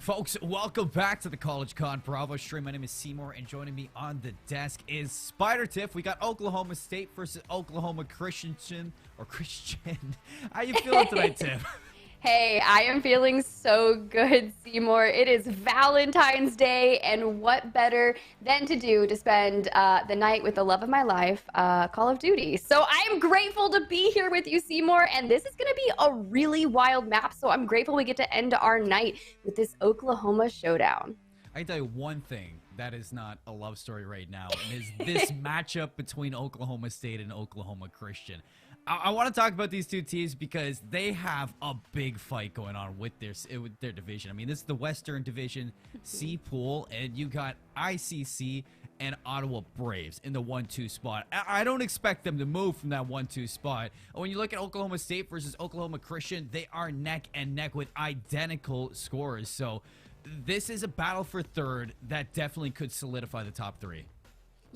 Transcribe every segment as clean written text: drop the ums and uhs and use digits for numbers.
Folks, welcome back to the College COD Bravo stream. My name is Seymour, and joining me on the desk is Spider Tiff. We got Oklahoma State versus Oklahoma Christian. How you feeling tonight, Tiff? Hey, I am feeling so good, Seymour. It is Valentine's Day, and what better than to do to spend the night with the love of my life, Call of Duty. So I am grateful to be here with you, Seymour, and this is going to be a really wild map, so I'm grateful we get to end our night with this Oklahoma showdown. I can tell you one thing that is not a love story right now, and is this matchup between Oklahoma State and Oklahoma Christian. I want to talk about these two teams because they have a big fight going on with their division. I mean, this is the Western Division C pool, and you got ICC and Ottawa Braves in the 1-2 spot. I don't expect them to move from that 1-2 spot. When you look at Oklahoma State versus Oklahoma Christian, they are neck and neck with identical scores. So this is a battle for third that definitely could solidify the top three.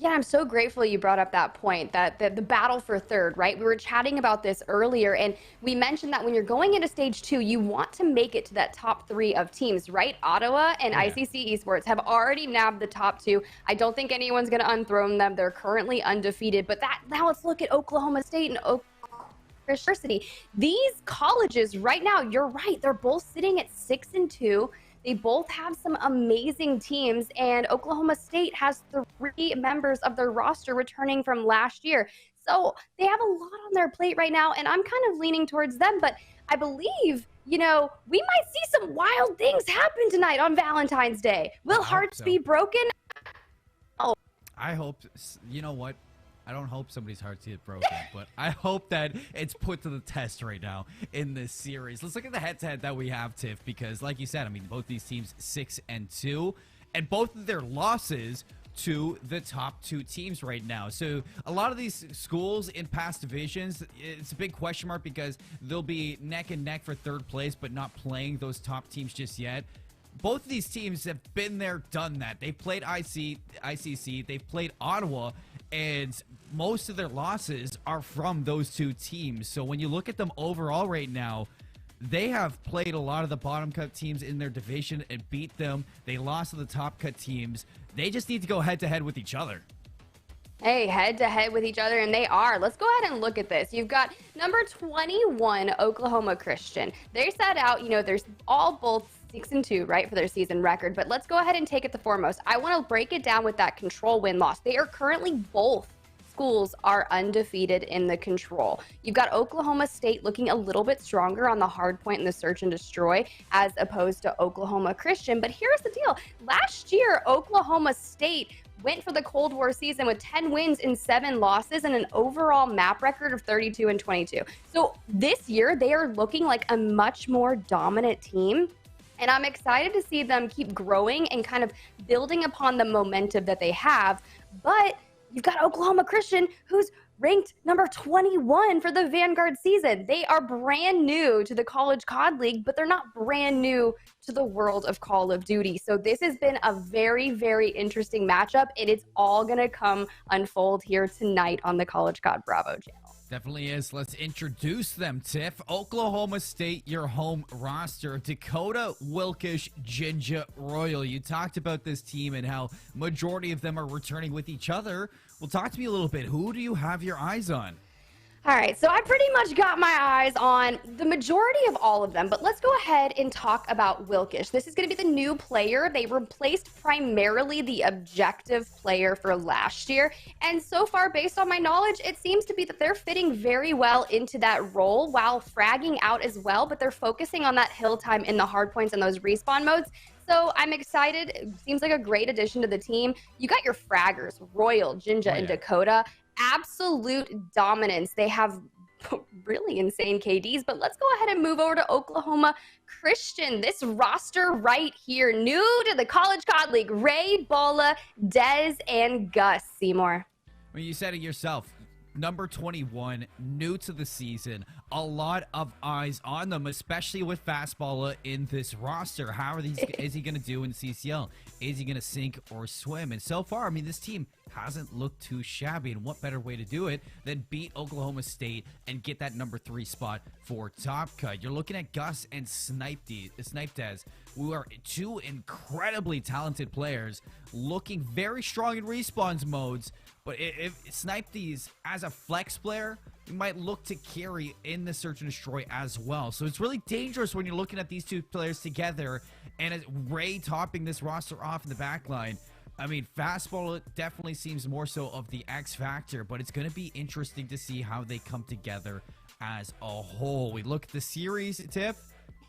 Yeah, I'm so grateful you brought up that point, that the battle for third, right? We were chatting about this earlier, and we mentioned that when you're going into stage 2, you want to make it to that top 3 of teams, right? Ottawa and ICC Esports have already nabbed the top 2. I don't think anyone's going to unthrone them. They're currently undefeated. But now let's look at Oklahoma State and Oklahoma University. These colleges right now, you're right, they're both sitting at 6-2. They both have some amazing teams, and Oklahoma State has 3 members of their roster returning from last year. So they have a lot on their plate right now, and I'm kind of leaning towards them. But I believe, we might see some wild things happen tonight on Valentine's Day. Will hearts be broken? Oh. I hope, you know what? I don't hope somebody's hearts get broken, but I hope that it's put to the test right now in this series. Let's look at the head-to-head that we have, Tiff, because like you said, I mean, both these teams 6-2, and both of their losses to the top 2 teams right now. So a lot of these schools in past divisions, it's a big question mark because they'll be neck and neck for third place, but not playing those top teams just yet. Both of these teams have been there, done that. They've played ICC, they've played Ottawa, and most of their losses are from those 2 teams. So when you look at them overall right now, they have played a lot of the bottom cut teams in their division and beat them. They lost to the top cut teams. They just need to go head to head with each other. Hey, head to head with each other, and they are. Let's go ahead and look at this. You've got number 21, Oklahoma Christian. They set out, there's both 6-2, right, for their season record. But let's go ahead and take it the foremost. I want to break it down with that control win-loss. They are currently both schools are undefeated in the control. You've got Oklahoma State looking a little bit stronger on the hard point in the search and destroy as opposed to Oklahoma Christian. But here's the deal. Last year, Oklahoma State went for the Cold War season with 10 wins and 7 losses and an overall map record of 32-22. So this year, they are looking like a much more dominant team. And I'm excited to see them keep growing and kind of building upon the momentum that they have. But you've got Oklahoma Christian, who's ranked number 21 for the Vanguard season. They are brand new to the College COD League, but they're not brand new to the world of Call of Duty. So this has been a very, very interesting matchup, and it's all going to unfold here tonight on the College COD Bravo channel. Definitely is. Let's introduce them, Tiff. Oklahoma State, your home roster. Dakota, Wilkish, Jinja, Royal. You talked about this team and how majority of them are returning with each other. Well, talk to me a little bit. Who do you have your eyes on? All right, so I pretty much got my eyes on the majority of all of them, but let's go ahead and talk about Wilkish. This is going to be the new player. They replaced primarily the objective player for last year, and so far, based on my knowledge, it seems to be that they're fitting very well into that role while fragging out as well, but they're focusing on that hill time in the hard points and those respawn modes. So I'm excited. It seems like a great addition to the team. You got your fraggers, Royal, Jinja, and Dakota. Absolute dominance. They have really insane KDs, but let's go ahead and move over to Oklahoma Christian. This roster right here, new to the College COD League, Ray, Bola, Dez, and Gus. Seymour. Well, you said it yourself. number 21, new to the season. A lot of eyes on them, especially with Fastballer in this roster. How are these? Is he going to do in CCL? Is he going to sink or swim? And so far, I mean, this team hasn't looked too shabby. And what better way to do it than beat Oklahoma State and get that number 3 spot for Top Cut? You're looking at Gus and Snipedez, who are 2 incredibly talented players, looking very strong in respawns modes. But if Snipedez, as a flex player, you might look to carry in the Search and Destroy as well. So it's really dangerous when you're looking at these 2 players together, and as Ray topping this roster off in the back line. I mean, Fastball definitely seems more so of the X factor, but it's going to be interesting to see how they come together as a whole. We look at the series, Tiff,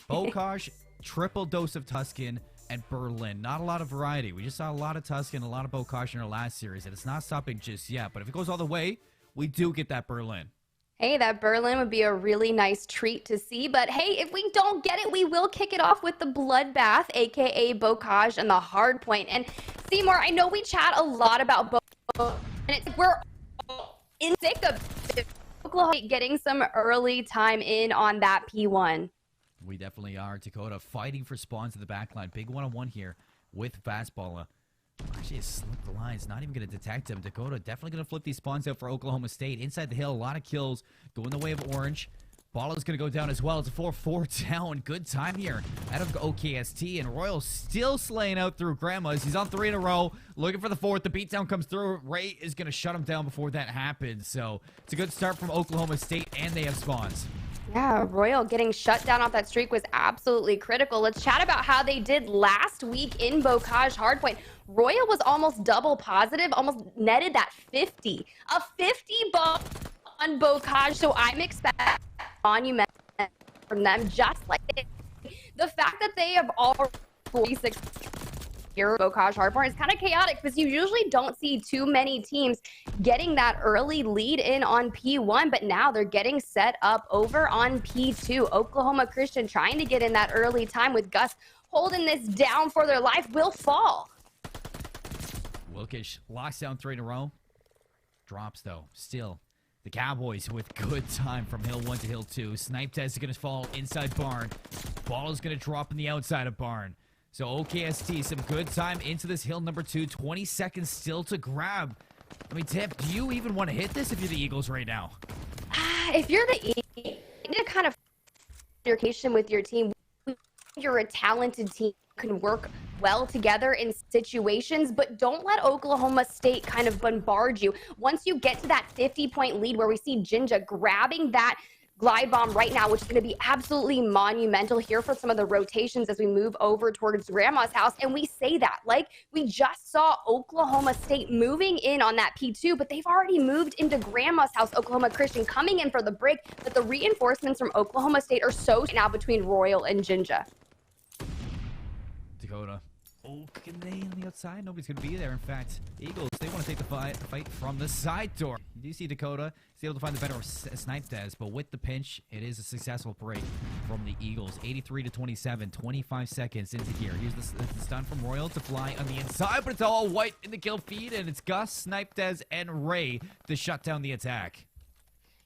Bocage, triple dose of Tuscan, and Berlin. Not a lot of variety. We just saw a lot of Tuscan, a lot of Bocage in our last series, and it's not stopping just yet. But if it goes all the way, we do get that Berlin. Hey, that Berlin would be a really nice treat to see. But hey, if we don't get it, we will kick it off with the Bloodbath, aka Bocage, and the Hardpoint. And Seymour, I know we chat a lot about Bocage, and we're in sick of Oklahoma getting some early time in on that P1. We definitely are. Dakota fighting for spawns in the backline. Big one-on-one here with Fastballer. Actually, has slipped the lines. Not even going to detect him. Dakota definitely going to flip these spawns out for Oklahoma State. Inside the hill, a lot of kills going the way of Orange. Balla's going to go down as well. It's a 4-4 down. Good time here out of OKST. And Royal still slaying out through Grandma's. He's on 3 in a row. Looking for the 4th. The beatdown comes through. Ray is going to shut him down before that happens. So it's a good start from Oklahoma State, and they have spawns. Yeah, Royal getting shut down off that streak was absolutely critical. Let's chat about how they did last week in Bocage Hardpoint. Royal was almost double positive, almost netted that 50. A 50 bomb on Bocage, so I'm expecting monument from them, just like the fact that they have all 46 here Bocage Hardpoint is kind of chaotic because you usually don't see too many teams getting that early lead in on P1, but now they're getting set up over on P2. Oklahoma Christian trying to get in that early time with Gus holding this down for their life will fall. Wilkish locks down 3 in a row. Drops, though. Still, the Cowboys with good time from Hill 1 to Hill 2. Snipe Test is going to fall inside Barn. Ball is going to drop in the outside of Barn. So OKST, some good time into this hill number 2. 20 seconds still to grab. I mean, Tiff, do you even want to hit this if you're the Eagles right now? If you're the Eagles, you need to kind of communication with your team. You're a talented team, can work well together in situations, but don't let Oklahoma State kind of bombard you. Once you get to that 50-point lead where we see Jinja grabbing that glide bomb right now, which is going to be absolutely monumental here for some of the rotations as we move over towards Grandma's house. And we say that like we just saw Oklahoma State moving in on that P2, but they've already moved into Grandma's house. Oklahoma Christian coming in for the break, but the reinforcements from Oklahoma State are so now between Royal and Jinja. Dakota. Oh, can they on the outside? Nobody's going to be there. In fact, Eagles, they want to take the fight from the side door. You do see Dakota. He's able to find the better Snipe Des, but with the pinch, it is a successful break from the Eagles. 83-27, 25 seconds into here. Here's the stun from Royal to fly on the inside, but it's all white in the kill feed, and it's Gus, Snipe Des, and Ray to shut down the attack.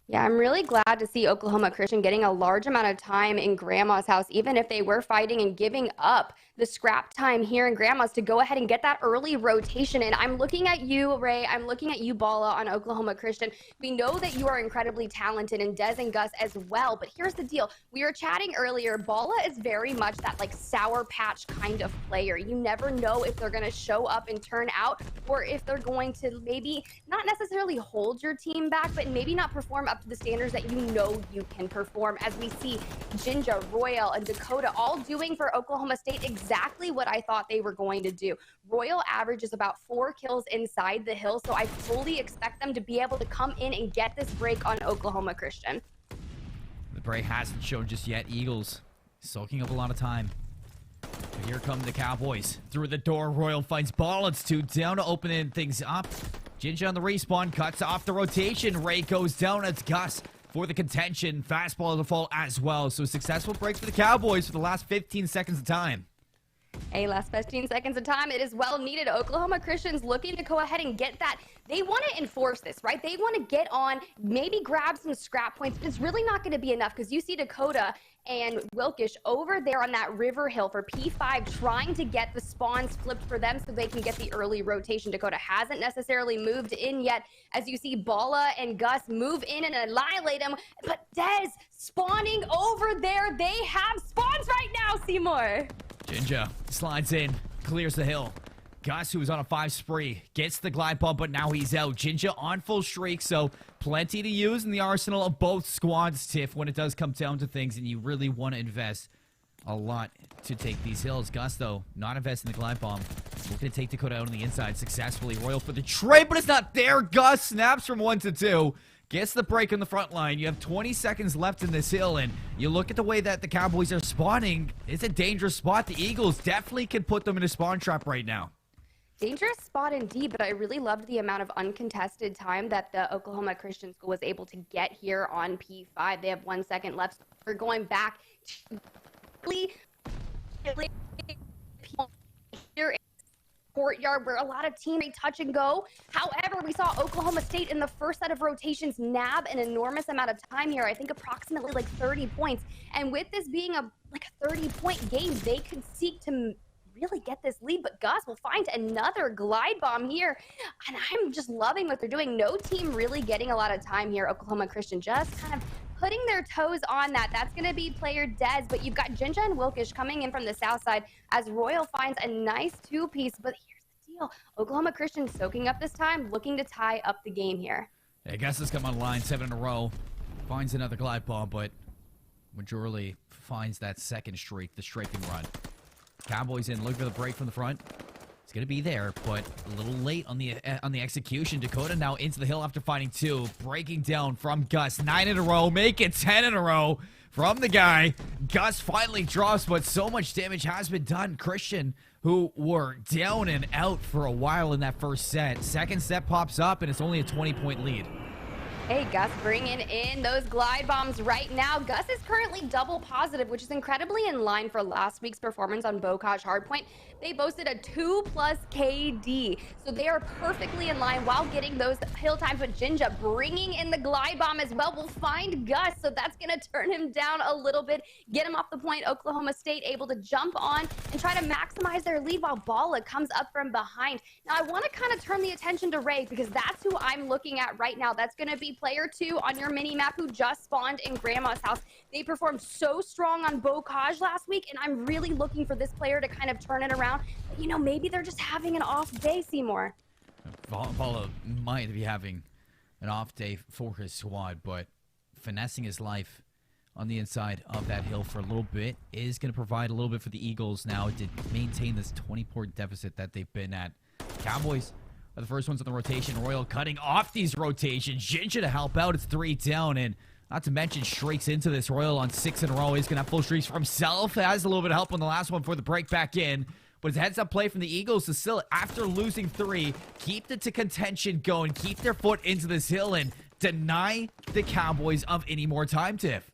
Yeah, I'm really glad to see Oklahoma Christian getting a large amount of time in Grandma's house, even if they were fighting and giving up the scrap time here in Grandma's to go ahead and get that early rotation in. I'm looking at you, Ray. I'm looking at you, Balla, on Oklahoma Christian. We know that you are incredibly talented, and Des and Gus as well, but here's the deal. We were chatting earlier. Balla is very much that like Sour Patch kind of player. You never know if they're going to show up and turn out, or if they're going to maybe not necessarily hold your team back, but maybe not perform up to the standards that you know you can perform, as we see Jinja, Royal, and Dakota all doing for Oklahoma State exactly what I thought they were going to do. Royal averages about 4 kills inside the hill, so I fully expect them to be able to come in and get this break on Oklahoma Christian. The break hasn't shown just yet. Eagles soaking up a lot of time. But here come the Cowboys. Through the door, Royal finds Ball. It's 2 down to open things up. Jinja on the respawn, cuts off the rotation. Ray goes down. It's Gus for the contention. Fastball to fall as well. So successful break for the Cowboys for the last 15 seconds of time. Hey, last 15 seconds of time. It is well needed. Oklahoma Christian's looking to go ahead and get that. They want to enforce this, right? They want to get on, maybe grab some scrap points, but it's really not going to be enough because you see Dakota and Wilkish over there on that River Hill for P5 trying to get the spawns flipped for them so they can get the early rotation. Dakota hasn't necessarily moved in yet as you see Bala and Gus move in and annihilate him, but Dez spawning over there. They have spawns right now, Seymour. Jinja slides in, clears the hill. Gus, who was on a 5 spree, gets the glide bump, but now he's out. Jinja on full streak, so plenty to use in the arsenal of both squads, Tiff, when it does come down to things, and you really want to invest a lot to take these hills. Gus, though, not investing the glide bomb. Looking to take Dakota out on the inside successfully. Royal for the trade, but it's not there. Gus snaps from 1 to 2. Gets the break in the front line. You have 20 seconds left in this hill, and you look at the way that the Cowboys are spawning. It's a dangerous spot. The Eagles definitely can put them in a spawn trap right now. Dangerous spot indeed, but I really loved the amount of uncontested time that the Oklahoma Christian School was able to get here on P5. They have 1 second left. We're going back to here in the courtyard where a lot of teams touch and go. However, we saw Oklahoma State in the first set of rotations nab an enormous amount of time here. I think approximately like 30 points. And with this being a 30-point game, they could seek to really get this lead, but Gus will find another glide bomb here, and I'm just loving what they're doing. No team really getting a lot of time here. Oklahoma Christian just kind of putting their toes on that. That's going to be player Dez, but you've got Jinja and Wilkish coming in from the south side as Royal finds a nice 2-piece, but here's the deal. Oklahoma Christian soaking up this time, looking to tie up the game here. Yeah, Gus has come online 7 in a row, finds another glide bomb, but Majorly finds that second streak, the strafing run. Cowboys in, looking for the break from the front. It's going to be there, but a little late on the execution. Dakota now into the hill after finding 2. Breaking down from Gus. 9 in a row, make it 10 in a row from the guy. Gus finally drops, but so much damage has been done. Christian, who were down and out for a while in that first set. Second set pops up, and it's only a 20-point lead. Hey, Gus bringing in those glide bombs right now. Gus is currently double positive, which is incredibly in line for last week's performance on Bocage Hardpoint. They boasted a 2+ KD, so they are perfectly in line while getting those hill times. But Jinja bringing in the glide bomb as well will find Gus, so that's going to turn him down a little bit, get him off the point. Oklahoma State able to jump on and try to maximize their lead while Bala comes up from behind. Now, I want to kind of turn the attention to Ray because that's who I'm looking at right now. That's going to be player 2 on your mini map who just spawned in Grandma's house. They performed so strong on Bocage last week, and I'm really looking for this player to kind of turn it around. But, you know, maybe they're just having an off day, Seymour. Bala might be having an off day for his squad, but finessing his life on the inside of that hill for a little bit is going to provide a little bit for the Eagles now to maintain this 20-point deficit that they've been at. Cowboys are the first ones on the rotation. Royal cutting off these rotations. Jinja to help out. It's 3 down, and not to mention streaks into this. Royal on 6 in a row. He's going to have full streaks for himself. Has a little bit of help on the last one for the break back in. But it's a heads-up play from the Eagles to still, after losing 3, keep the contention going, keep their foot into this hill, and deny the Cowboys of any more time, Tiff.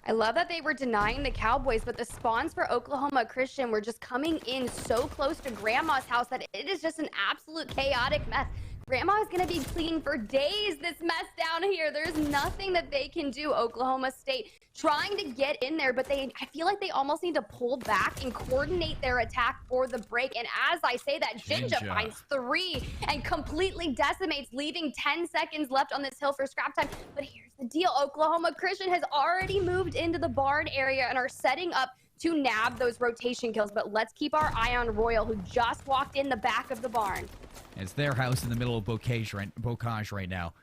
I love that they were denying the Cowboys, but the spawns for Oklahoma Christian were just coming in so close to Grandma's house that it is just an absolute chaotic mess. Grandma is going to be cleaning for days this mess down here. There's nothing that they can do. Oklahoma State trying to get in there, but I feel like they almost need to pull back and coordinate their attack for the break. And as I say that, Jinja finds 3 and completely decimates, leaving 10 seconds left on this hill for scrap time. But here's the deal. Oklahoma Christian has already moved into the barn area and are setting up to nab those rotation kills. But let's keep our eye on Royal, who just walked in the back of the barn. It's their house in the middle of Bocage right now.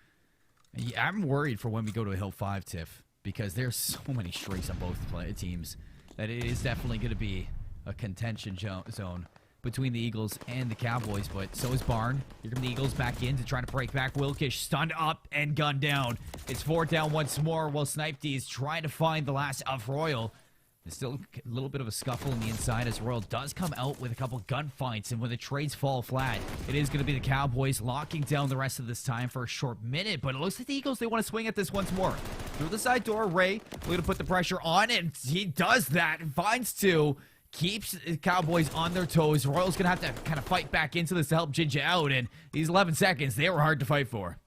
I'm worried for when we go to a Hill 5, Tiff, because there's so many streaks on both teams that it is definitely going to be a contention zone between the Eagles and the Cowboys. But so is Barn. Here come the Eagles back in to try to break back. Wilkish stunned up and gunned down. It's 4 down once more while Snipe D is trying to find the last of Royal. There's still a little bit of a scuffle on the inside as Royal does come out with a couple gunfights, and when the trades fall flat, it is going to be the Cowboys locking down the rest of this time for a short minute. But it looks like the Eagles, they want to swing at this once more. Through the side door, Ray looking to put the pressure on, and he does that and finds 2. keeps the Cowboys on their toes. Royals going to have to kind of fight back into this to help Jinja out, and these 11 seconds, they were hard to fight for.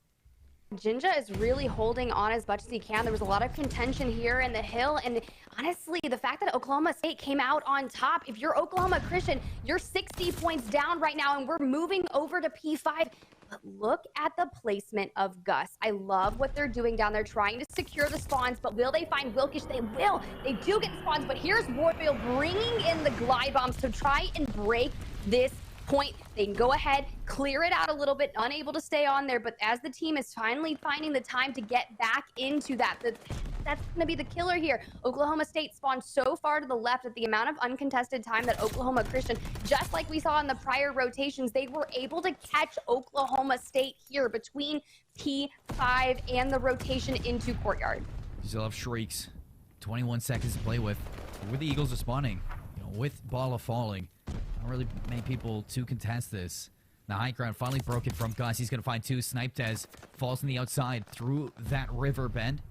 Jinja is really holding on as much as he can. There was a lot of contention here in the hill, and honestly, the fact that Oklahoma State came out on top, if you're Oklahoma Christian, you're 60 points down right now, and we're moving over to P5. But look at the placement of Gus. I love what they're doing down there, trying to secure the spawns, but will they find Wilkish? They will. They do get the spawns, but here's Royal bringing in the glide bombs to try and break this point. They can go ahead, clear it out a little bit, unable to stay on there, but as the team is finally finding the time to get back into that, that's going to be the killer here. Oklahoma State spawned so far to the left that the amount of uncontested time that Oklahoma Christian, just like we saw in the prior rotations, they were able to catch Oklahoma State here between P5 and the rotation into Courtyard. You still have Shrieks. 21 seconds to play with. Where the Eagles are spawning, with Bala falling. Not really many people to contest this. The high ground finally broken from Gus. He's going to find two. Sniped falls on the outside through that river bend.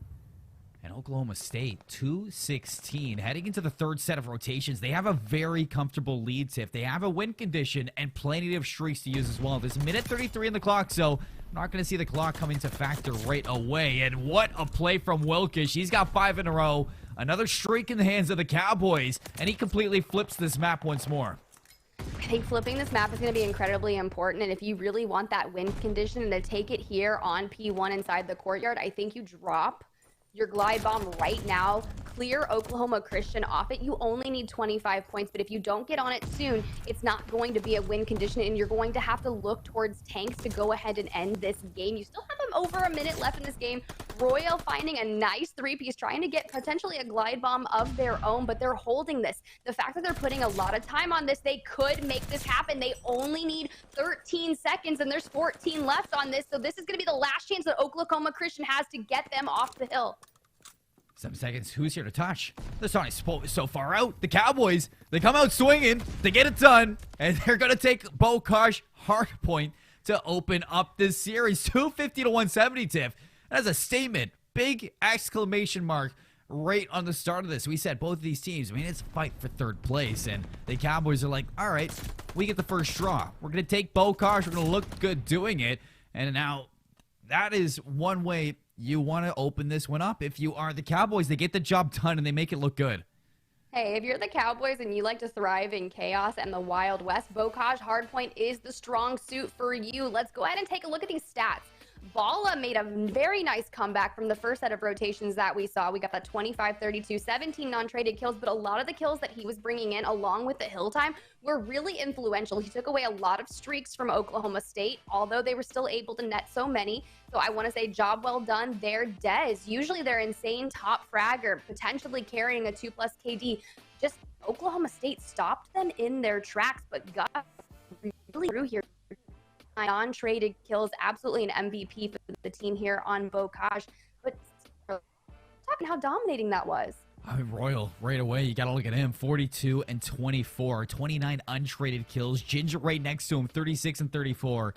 And Oklahoma State, 2-16. Heading into the third set of rotations, they have a very comfortable lead, Tiff. They have a win condition and plenty of streaks to use as well. There's a minute 33 in the clock, so I'm not going to see the clock come into factor right away. And what a play from Wilkish. He's got 5 in a row. Another streak in the hands of the Cowboys, and he completely flips this map once more. I think flipping this map is going to be incredibly important, and if you really want that win condition and to take it here on P1 inside the Courtyard, I think you drop your glide bomb right now, clear Oklahoma Christian off it. You only need 25 points, but if you don't get on it soon, it's not going to be a win condition, and you're going to have to look towards tanks to go ahead and end this game. You still have them over a minute left in this game. Royal finding a nice 3-piece, trying to get potentially a glide bomb of their own, but they're holding this. The fact that they're putting a lot of time on this, they could make this happen. They only need 13 seconds, and there's 14 left on this, so this is going to be the last chance that Oklahoma Christian has to get them off the hill. 7 seconds. Who's here to touch? The Sonic Spot is so far out. The Cowboys, they come out swinging. They get it done. And they're going to take Bokash Hardpoint to open up this series. 250 to 170, Tiff. That's a statement. Big exclamation mark right on the start of this. We said both of these teams, I mean, it's a fight for third place. And the Cowboys are like, all right, we get the first draw. We're going to take Bokash. We're going to look good doing it. And now that is one way you want to open this one up. If you are the Cowboys, they get the job done and they make it look good. Hey, if you're the Cowboys and you like to thrive in chaos and the Wild West, Bokash Hardpoint is the strong suit for you. Let's go ahead and take a look at these stats. Bala made a very nice comeback from the first set of rotations that we saw. We got that 25-32, 17 non-traded kills, but a lot of the kills that he was bringing in along with the hill time were really influential. He took away a lot of streaks from Oklahoma State, although they were still able to net so many. So I want to say job well done there, Dez. Usually they're insane top fragger, potentially carrying a 2+ KD. Just Oklahoma State stopped them in their tracks, but got really through here. Non-traded kills, absolutely an MVP for the team here on Bokash. But talking how dominating that was. I mean, Royal, right away, you got to look at him. 42 and 24, 29 untraded kills. Ginger right next to him, 36 and 34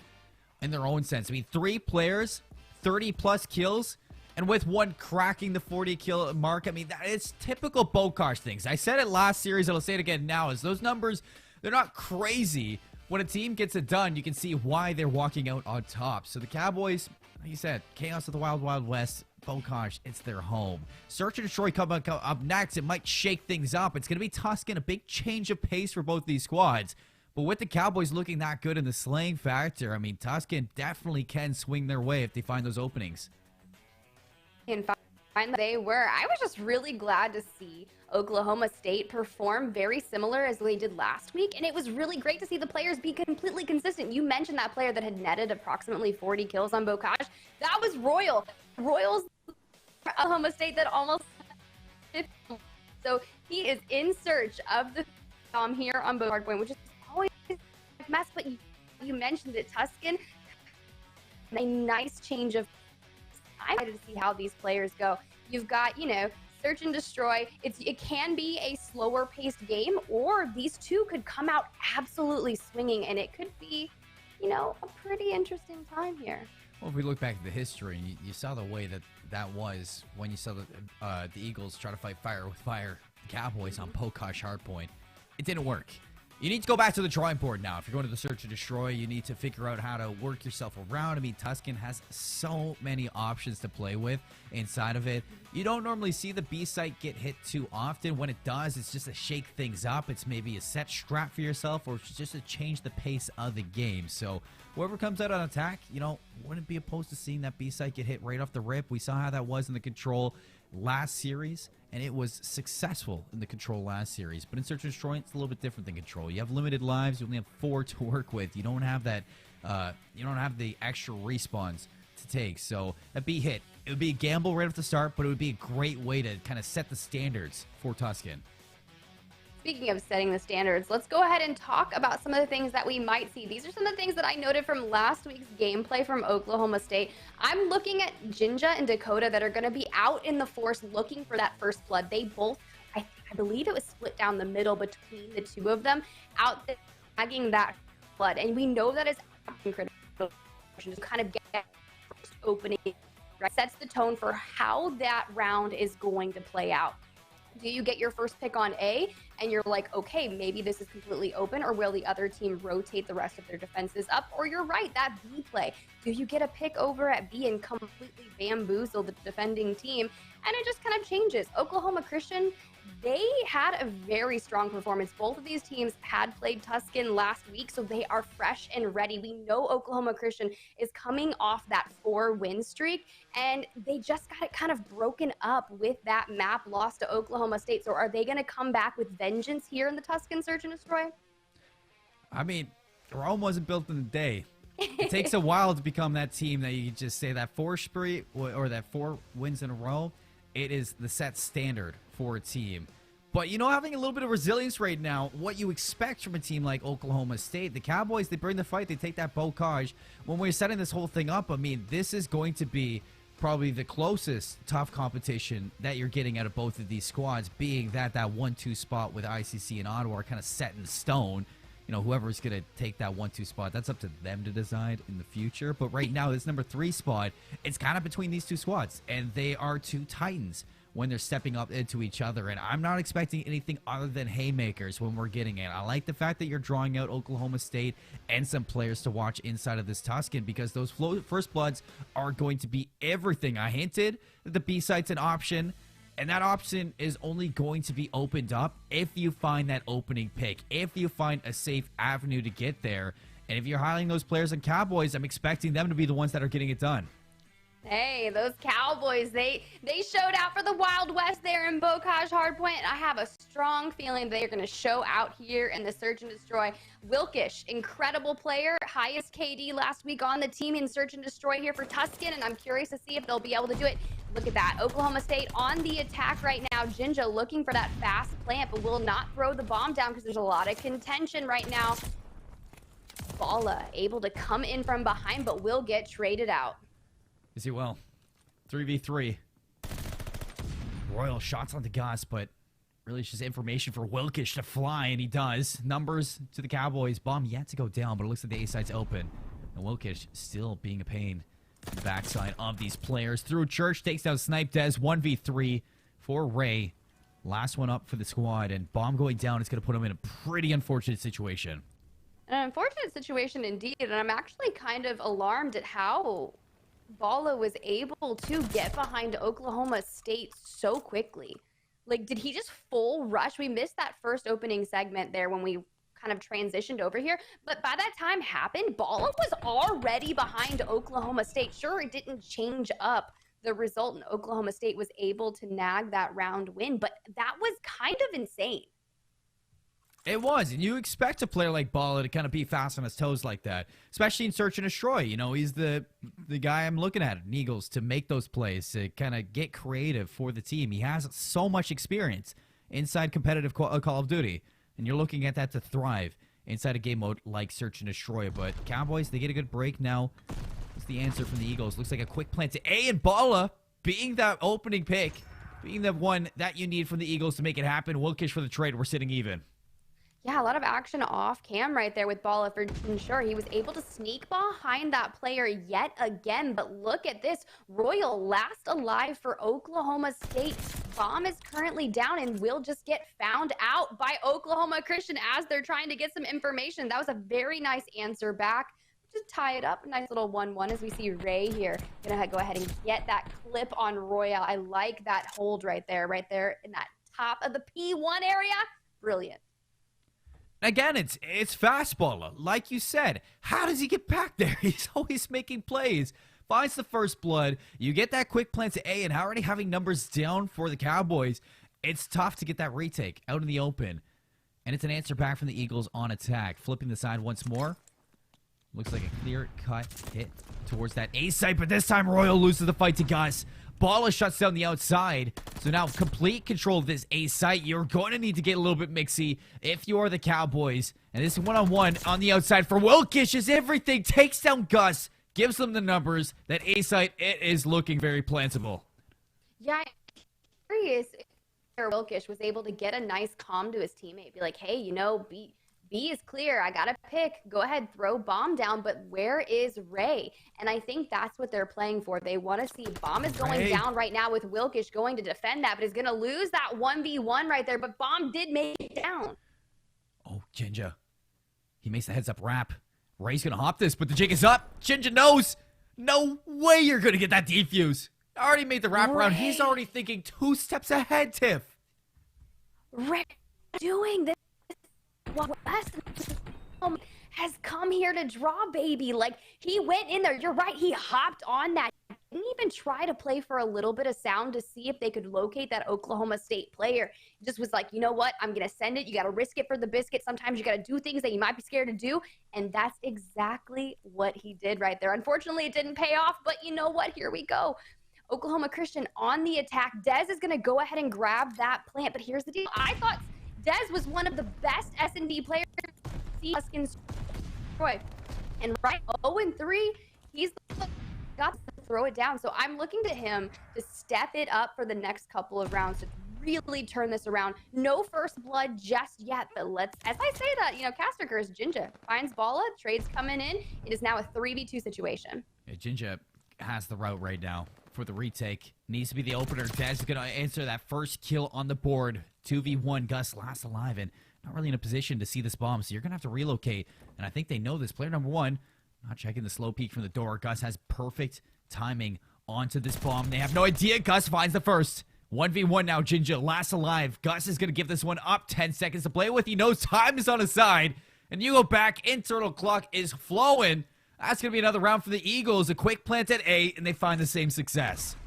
in their own sense. I mean, 3 players, 30+ kills, and with one cracking the 40-kill mark. I mean, that is typical Bokash things. I said it last series, and I'll say it again now, is those numbers, they're not crazy. When a team gets it done, you can see why they're walking out on top. So the Cowboys, like you said, chaos of the Wild Wild West. Bokash, it's their home. Search and Destroy coming up next. It might shake things up. It's going to be Tuscan, a big change of pace for both these squads. But with the Cowboys looking that good in the slaying factor, I mean, Tuscan definitely can swing their way if they find those openings. And find they were. I was just really glad to see Oklahoma State perform very similar as they did last week, and it was really great to see the players be completely consistent. You mentioned that player that had netted approximately 40 kills on Bokash. That was Royal. Royal's Oklahoma State that almost 50. So he is in search of the here on Bokash Hardpoint, which is always a mess, but you mentioned it, Tuscan. A nice change of. I'm excited to see how these players go. You've got, Search and Destroy. It can be a slower paced game, or these two could come out absolutely swinging, and it could be, a pretty interesting time here. Well, if we look back at the history, and you saw the way that was when you saw the Eagles try to fight fire with fire, the Cowboys on Bokash Hardpoint. it didn't work. You need to go back to the drawing board now. If you're going to the search and destroy, you need to figure out how to work yourself around. I mean, Tuscan has so many options to play with inside of it. You don't normally see the B site get hit too often. When it does, it's just to shake things up. It's maybe a set strat for yourself, or it's just to change the pace of the game. So whoever comes out on attack, wouldn't be opposed to seeing that B site get hit right off the rip. We saw how that was in the control last series, and it was successful in the control last series. But in search and destroy, it's a little bit different than control. You have limited lives. You only have 4 to work with. You don't have that. You don't have the extra respawns to take. So a B hit, it would be a gamble right off the start, but it would be a great way to kind of set the standards for Tuscan. Speaking of setting the standards, let's go ahead and talk about some of the things that we might see. These are some of the things that I noted from last week's gameplay from Oklahoma State. I'm looking at Jinja and Dakota that are going to be out in the force looking for that first blood. They both, I believe it was split down the middle between the two of them, out there tagging that blood. And we know that is critical to kind of get first opening, right? Sets the tone for how that round is going to play out. Do you get your first pick on A and you're like, okay, maybe this is completely open, or will the other team rotate the rest of their defenses up? Or you're right, that B play. Do you get a pick over at B and completely bamboozle the defending team? And it just kind of changes. Oklahoma Christian, they had a very strong performance. Both of these teams had played Tuscan last week, so they are fresh and ready. We know Oklahoma Christian is coming off that 4-win streak, and they just got it kind of broken up with that map loss to Oklahoma State. So are they going to come back with vengeance here in the Tuscan Search and Destroy? I mean, Rome wasn't built in a day. It takes a while to become that team that you just say that 4 spree or that 4 wins in a row. It is the set standard for a team. But, having a little bit of resilience right now, what you expect from a team like Oklahoma State, the Cowboys, they bring the fight, they take that bocage. When we're setting this whole thing up, I mean, this is going to be probably the closest tough competition that you're getting out of both of these squads, being that 1-2 spot with ICC and Ottawa are kind of set in stone. Whoever's going to take that 1-2 spot, that's up to them to decide in the future. But right now, this number 3 spot, it's kind of between these two squads, and they are two titans when they're stepping up into each other. And I'm not expecting anything other than haymakers when we're getting it. I like the fact that you're drawing out Oklahoma State and some players to watch inside of this Tuscan, because those first bloods are going to be everything. I hinted that the B site's an option, and that option is only going to be opened up if you find that opening pick, if you find a safe avenue to get there. And if you're hiring those players on Cowboys, I'm expecting them to be the ones that are getting it done. Hey, those Cowboys, they showed out for the Wild West there in Bocage Hardpoint. I have a strong feeling they're going to show out here in the Search and Destroy. Wilkish, incredible player, highest KD last week on the team in Search and Destroy here for Tuscan, and I'm curious to see if they'll be able to do it. Look at that. Oklahoma State on the attack right now. Jinja looking for that fast plant, but will not throw the bomb down because there's a lot of contention right now. Balla able to come in from behind, but will get traded out. Is he well? 3v3. Royal shots on the Gus, but really it's just information for Wilkish to fly, and he does. Numbers to the Cowboys. Bomb yet to go down, but it looks like the A side's open. And Wilkish still being a pain in the backside of these players. Through Church, takes down Snipe Dez. 1v3 for Ray. Last one up for the squad, and Bomb going down is going to put him in a pretty unfortunate situation. An unfortunate situation indeed, and I'm actually kind of alarmed at how Balla was able to get behind Oklahoma State so quickly. Like, did he just full rush? We missed that first opening segment there when we kind of transitioned over here. But by that time happened, Balla was already behind Oklahoma State. Sure, it didn't change up the result, and Oklahoma State was able to nag that round win, but that was kind of insane. It was, and you expect a player like Balla to kind of be fast on his toes like that, especially in Search and Destroy. He's the guy I'm looking at in Eagles to make those plays, to kind of get creative for the team. He has so much experience inside competitive Call of Duty, and you're looking at that to thrive inside a game mode like Search and Destroy. But Cowboys, they get a good break now. What's the answer from the Eagles? Looks like a quick plant to A, and Balla being that opening pick, being the one that you need from the Eagles to make it happen. Wilkish for the trade. We're sitting even. Yeah, a lot of action off cam right there with Balla for sure. He was able to sneak behind that player yet again. But look at this. Royal last alive for Oklahoma State. Bomb is currently down and will just get found out by Oklahoma Christian as they're trying to get some information. That was a very nice answer back. Just tie it up. Nice little 1-1 as we see Ray here. Gonna go ahead and get that clip on Royal. I like that hold right there in that top of the P1 area. Brilliant. Again, it's fastballer. Like you said, how does he get back there? He's always making plays. Finds the first blood. You get that quick plant to A, and already having numbers down for the Cowboys, it's tough to get that retake out in the open. And it's an answer back from the Eagles on attack. Flipping the side once more. Looks like a clear-cut hit towards that A site, but this time Royal loses the fight to Gus. Balla shuts down the outside, so now complete control of this A site. You're going to need to get a little bit mixy if you are the Cowboys. And this one-on-one on the outside for Wilkish as everything takes down Gus, gives them the numbers. That A site, it is looking very plantable. Yeah, I'm curious if Wilkish was able to get a nice calm to his teammate. Be like, hey, you know, B is clear. I got to pick. Go ahead, throw Bomb down. But where is Ray? And I think that's what they're playing for. They want to see Bomb is going down right now with Wilkish going to defend that, but he's going to lose that 1v1 right there. But Bomb did make it down. Oh, Jinja. He makes the heads-up wrap. Ray's going to hop this, but the jig is up. Jinja knows. No way you're going to get that defuse. Already made the wrap around. He's already thinking 2 steps ahead, Tiff. Ray doing this. West has come here to draw, baby. Like, he went in there. You're right. He hopped on that. Didn't even try to play for a little bit of sound to see if they could locate that Oklahoma State player. He just was like, you know what? I'm going to send it. You got to risk it for the biscuit. Sometimes you got to do things that you might be scared to do. And that's exactly what he did right there. Unfortunately, it didn't pay off. But you know what? Here we go. Oklahoma Christian on the attack. Dez is going to go ahead and grab that plant. But here's the deal. I thought Dez was one of the best S&D players Huskins Troy. And right 0-3, he's got to throw it down. So I'm looking to him to step it up for the next couple of rounds to really turn this around. No first blood just yet, but let's, as I say that, you know, Caster Curse, Jinja finds Balla, trades coming in. It is now a 3v2 situation. Yeah, Jinja has the route right now for the retake. Needs to be the opener. Dez is going to answer that first kill on the board. 2v1, Gus last alive and not really in a position to see this bomb, so you're going to have to relocate. And I think they know this. Player number 1, not checking the slow peek from the door. Gus has perfect timing onto this bomb. They have no idea. Gus finds the first. 1v1 now, Jinja last alive. Gus is going to give this one up. 10 seconds to play with. He knows time is on his side. And you go back. Internal clock is flowing. That's going to be another round for the Eagles. A quick plant at A, and they find the same success.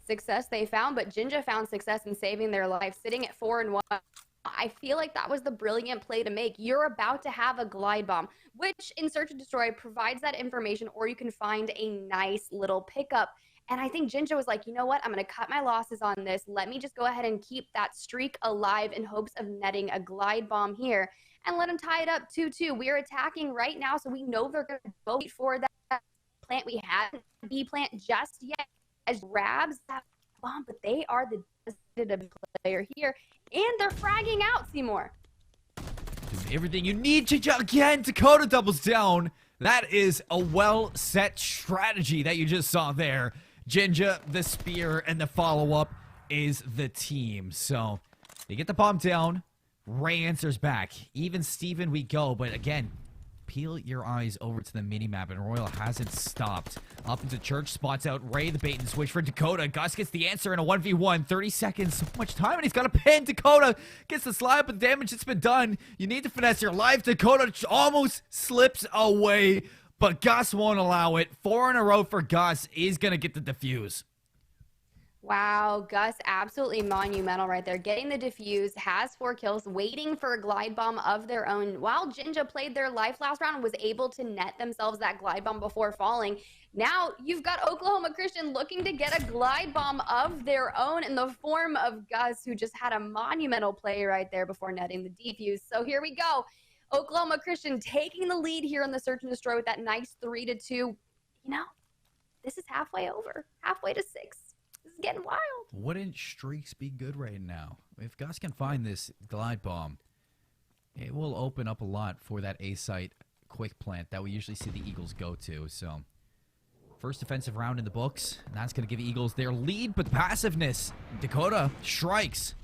Success they found, but Jinja found success in saving their life, sitting at 4-1. I feel like that was the brilliant play to make. You're about to have a glide bomb, which in Search and Destroy provides that information, or you can find a nice little pickup. And I think Jinja was like, you know what? I'm going to cut my losses on this. Let me just go ahead and keep that streak alive in hopes of netting a glide bomb here and let him tie it up 2-2. We're attacking right now, so we know they're going to vote for that plant. We haven't B plant just yet as grabs that bomb, but they are the designated player here, and they're fragging out Seymour. Doing everything you need to again. Dakota doubles down. That is a well-set strategy that you just saw there. Jinja, the spear, and the follow-up is the team. So they get the bomb down. Ray answers back. Even Steven, we go. But again, peel your eyes over to the mini-map, and Royal hasn't stopped. Up into Church, spots out Ray, the bait and switch for Dakota. Gus gets the answer in a 1v1. 30 seconds, so much time, and he's got a pin. Dakota gets the slide, but the damage that's been done. You need to finesse your life. Dakota almost slips away, but Gus won't allow it. 4 in a row for Gus. Is going to get the defuse. Wow, Gus, absolutely monumental right there. Getting the defuse, has 4 kills, waiting for a glide bomb of their own. While Jinja played their life last round and was able to net themselves that glide bomb before falling, now you've got Oklahoma Christian looking to get a glide bomb of their own in the form of Gus, who just had a monumental play right there before netting the defuse. So here we go. Oklahoma Christian taking the lead here in the Search and Destroy with that nice 3-2. You know, this is halfway over, halfway to 6. This is getting wild. Wouldn't streaks be good right now? If Gus can find this glide bomb, It will open up a lot for that A site quick plant that we usually see the Eagles go to. So, first defensive round in the books, and that's going to give Eagles their lead, but passiveness. Dakota strikes.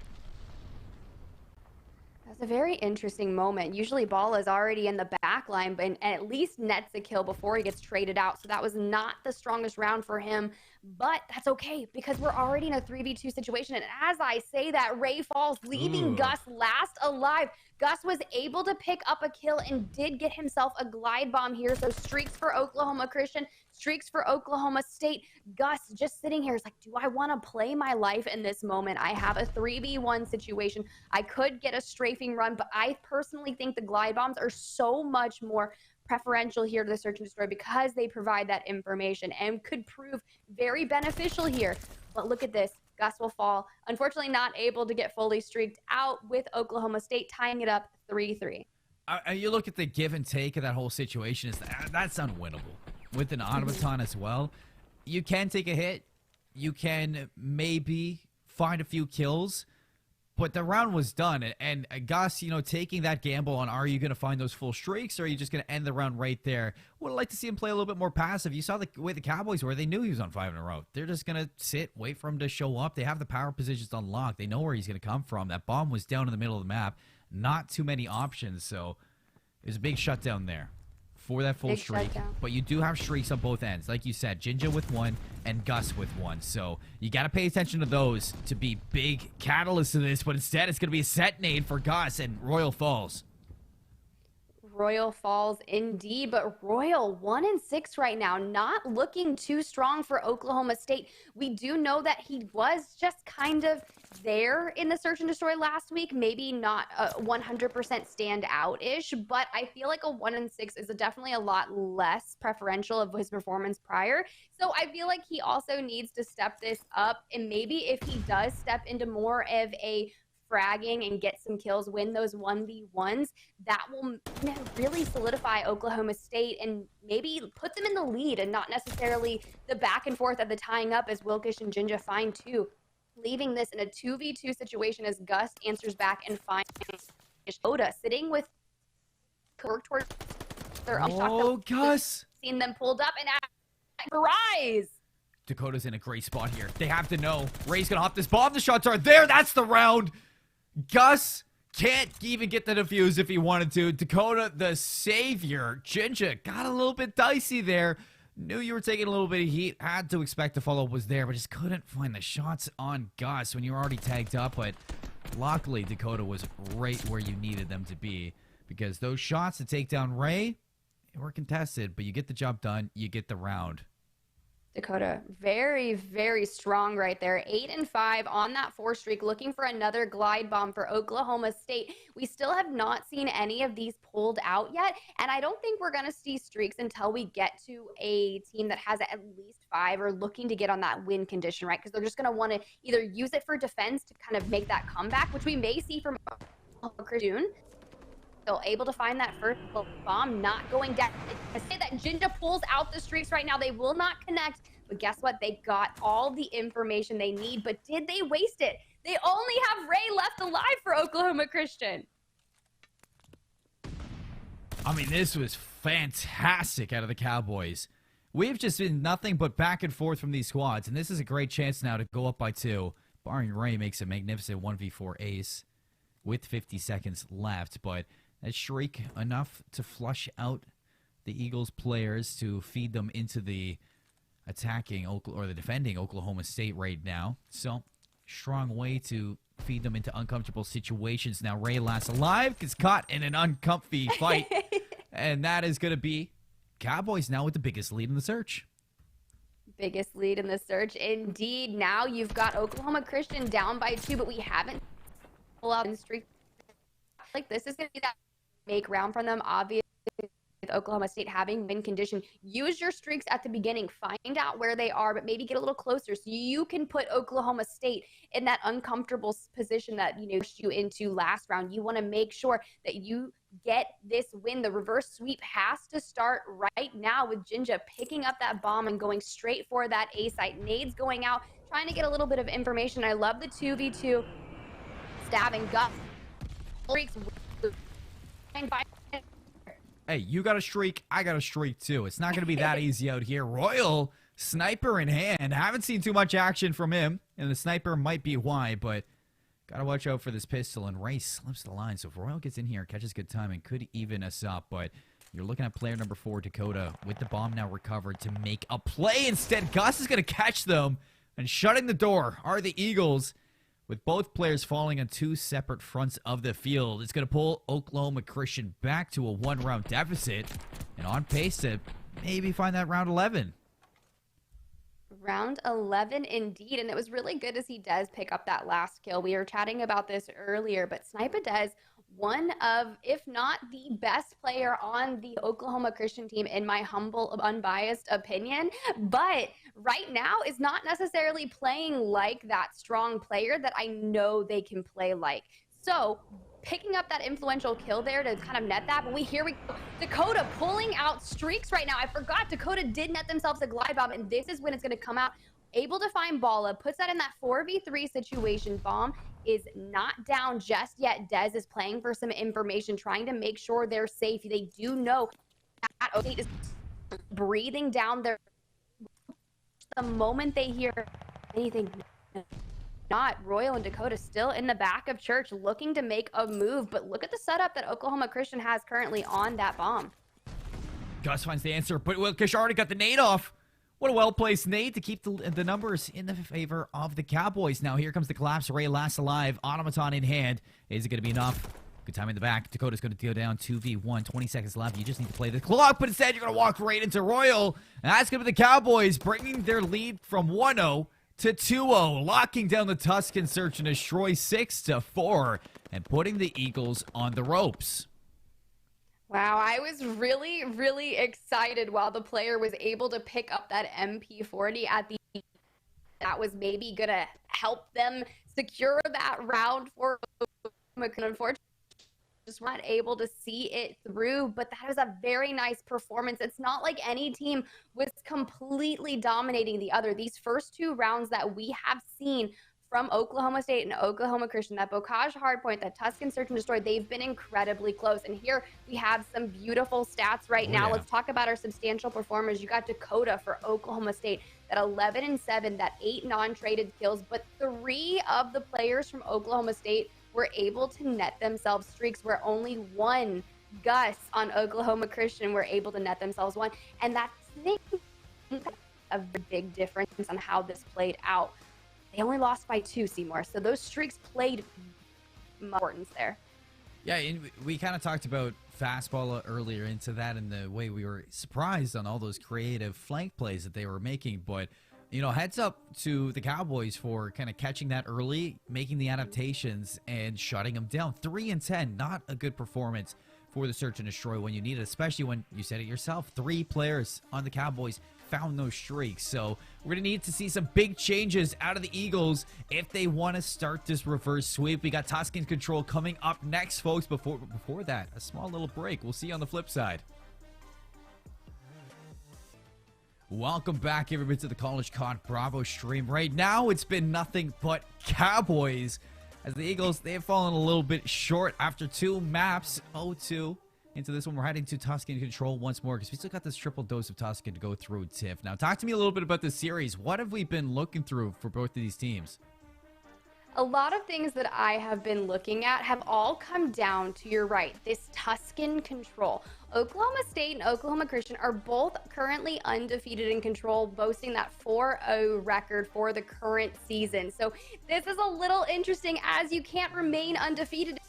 That's a very interesting moment. Usually Ball is already in the back line, but and at least nets a kill before he gets traded out. So that was not the strongest round for him, but that's okay because we're already in a 3v2 situation. And as I say that, Ray falls, leaving Gus last alive. Gus was able to pick up a kill and did get himself a glide bomb here. So streaks for Oklahoma Christian, streaks for Oklahoma State. Gus just sitting here is like, do I want to play my life in this moment? I have a 3v1 situation. I could get a strafing run, but I personally think the glide bombs are so much more preferential here to the search and destroy because they provide that information and could prove very beneficial here. But look at this. Gus will fall. Unfortunately, not able to get fully streaked out with Oklahoma State, tying it up 3-3. You look at the give and take of that whole situation. That's unwinnable. With an automaton as well, you can take a hit. You can maybe find a few kills. But the round was done, and Gus, taking that gamble on are you going to find those full streaks, or are you just going to end the round right there? Would like to see him play a little bit more passive. You saw the way the Cowboys were. They knew he was on 5 in a row. They're just going to sit, wait for him to show up. They have the power positions unlocked. They know where he's going to come from. That bomb was down in the middle of the map. Not too many options, so there's a big shutdown there for that full streak. But you do have streaks on both ends. Like you said, Jinja with one and Gus with one. So you got to pay attention to those to be big catalysts to this. But instead, it's going to be a set nade for Gus and Royal Falls. Royal Falls indeed, but Royal 1-6 right now, not looking too strong for Oklahoma State. We do know that he was just kind of there in the search and destroy last week, maybe not 100% stand out-ish, but I feel like a 1-6 is definitely a lot less preferential of his performance prior. So I feel like he also needs to step this up, and maybe if he does step into more of a fragging and get some kills, win those 1v1s, that will really solidify Oklahoma State and maybe put them in the lead and not necessarily the back and forth of the tying up as Wilkish and Jinja find too. Leaving this in a 2v2 situation as Gus answers back and finds Oda sitting with work towards their Gus! Seen them pulled up and rise. Dakota's in a great spot here. They have to know. Ray's gonna hop this bomb. The shots are there. That's the round. Gus can't even get the defuse if he wanted to. Dakota, the savior. Jinja got a little bit dicey there. Knew you were taking a little bit of heat. Had to expect the follow-up was there, but just couldn't find the shots on Gus when you were already tagged up. But luckily, Dakota was right where you needed them to be because those shots to take down Ray, they were contested, but you get the job done. You get the round. Dakota, very, very strong right there. 8-5 on that 4 streak, looking for another glide bomb for Oklahoma State. We still have not seen any of these pulled out yet, and I don't think we're going to see streaks until we get to a team that has at least 5 or looking to get on that win condition, right? Because they're just going to want to either use it for defense to kind of make that comeback, which we may see from June. Still able to find that first bomb, not going down. I say that Jinja pulls out the streaks right now. They will not connect, but guess what? They got all the information they need, but did they waste it? They only have Ray left alive for Oklahoma Christian. I mean, this was fantastic out of the Cowboys. We've just been nothing but back and forth from these squads, and this is a great chance now to go up by 2. Barring Ray makes a magnificent 1v4 ace with 50 seconds left, but that shriek enough to flush out the Eagles players to feed them into the attacking or the defending Oklahoma State right now. So, strong way to feed them into uncomfortable situations. Now, Ray last alive, gets caught in an uncomfy fight, and that is going to be Cowboys now with the biggest lead in the search. Biggest lead in the search, indeed. Now you've got Oklahoma Christian down by 2, but we haven't pulled out in streak. Like this is going to be that make round from them, obviously. With Oklahoma State having win condition, use your streaks at the beginning, find out where they are, but maybe get a little closer so you can put Oklahoma State in that uncomfortable position that pushed you into last round. You want to make sure that you get this win. The reverse sweep has to start right now with Jinja picking up that bomb and going straight for that A site. Nades going out, trying to get a little bit of information. I love the 2v2 stabbing Gus. Streaks Hey, you got a streak, I got a streak too. It's not going to be that easy out here. Royal, sniper in hand. Haven't seen too much action from him, and the sniper might be why, but got to watch out for this pistol, and Ray slips the line. So if Royal gets in here, catches good time, and could even us up, but you're looking at player number 4, Dakota, with the bomb now recovered to make a play. Instead, Gus is going to catch them, and shutting the door are the Eagles, with both players falling on 2 separate fronts of the field. It's going to pull Oklahoma Christian back to a 1-round deficit, and on pace to maybe find that round 11. Round 11 indeed, and it was really good to see Dez pick up that last kill. We were chatting about this earlier, but Sniper Dez, one of, if not the best player on the Oklahoma Christian team, in my humble, unbiased opinion, but right now is not necessarily playing like that strong player that I know they can play like. So picking up that influential kill there to kind of net that, but here we go. Dakota pulling out streaks right now. I forgot Dakota did net themselves a glide bomb, and this is when it's going to come out. Able to find Bala, puts that in that 4v3 situation. Bomb is not down just yet. Dez is playing for some information, trying to make sure they're safe. They do know that Oklahoma is breathing down their... The moment they hear anything, not Royal and Dakota still in the back of Church looking to make a move, but look at the setup that Oklahoma Christian has currently on that bomb. Gus finds the answer, but Wilkish already got the nade off. What a well-placed nade to keep the numbers in the favor of the Cowboys. Now here comes the collapse. Ray last alive. Automaton in hand. Is it going to be enough? Good time in the back. Dakota's going to go down 2v1. 20 seconds left. You just need to play the clock, but instead you're going to walk right into Royal. And that's going to be the Cowboys bringing their lead from 1-0 to 2-0. Locking down the Tuscan search and destroy 6-4 and putting the Eagles on the ropes. Wow, I was really, really excited while the player was able to pick up that MP40 at the end. That was maybe going to help them secure that round for unfortunately, just weren't able to see it through, but that was a very nice performance. It's not like any team was completely dominating the other. These first 2 rounds that we have seen from Oklahoma State and Oklahoma Christian, that Bocage hardpoint, that Tuscan search and destroy, they've been incredibly close. And here we have some beautiful stats right now. Let's talk about our substantial performers. You got Dakota for Oklahoma State, that 11-7, that 8 non-traded kills, but 3 of the players from Oklahoma State were able to net themselves streaks, where only 1, Gus on Oklahoma Christian, were able to net themselves 1. And that's a big difference on how this played out. They only lost by 2, Seymour. So those streaks played importance there. Yeah, and we kind of talked about fastball earlier into that and the way we were surprised on all those creative flank plays that they were making. But, you know, heads up to the Cowboys for kind of catching that early, making the adaptations, and shutting them down. 3-10, not a good performance for the search and destroy when you need it, especially when you said it yourself. 3 players on the Cowboys found those streaks. So we're going to need to see some big changes out of the Eagles if they want to start this reverse sweep. We got Tuscan Control coming up next, folks. Before that, a small little break. We'll see you on the flip side. Welcome back, everybody, to the College COD Bravo stream. Right now, it's been nothing but Cowboys, as the Eagles, they have fallen a little bit short after 2 maps. 0-2 into this one. We're heading to Tuscan Control once more, because we still got this triple dose of Tuscan to go through, Tiff. Now, talk to me a little bit about this series. What have we been looking through for both of these teams? A lot of things that I have been looking at have all come down to, you're right, this Tuscan Control. Oklahoma State and Oklahoma Christian are both currently undefeated in Control, boasting that 4-0 record for the current season. So this is a little interesting, as you can't remain undefeated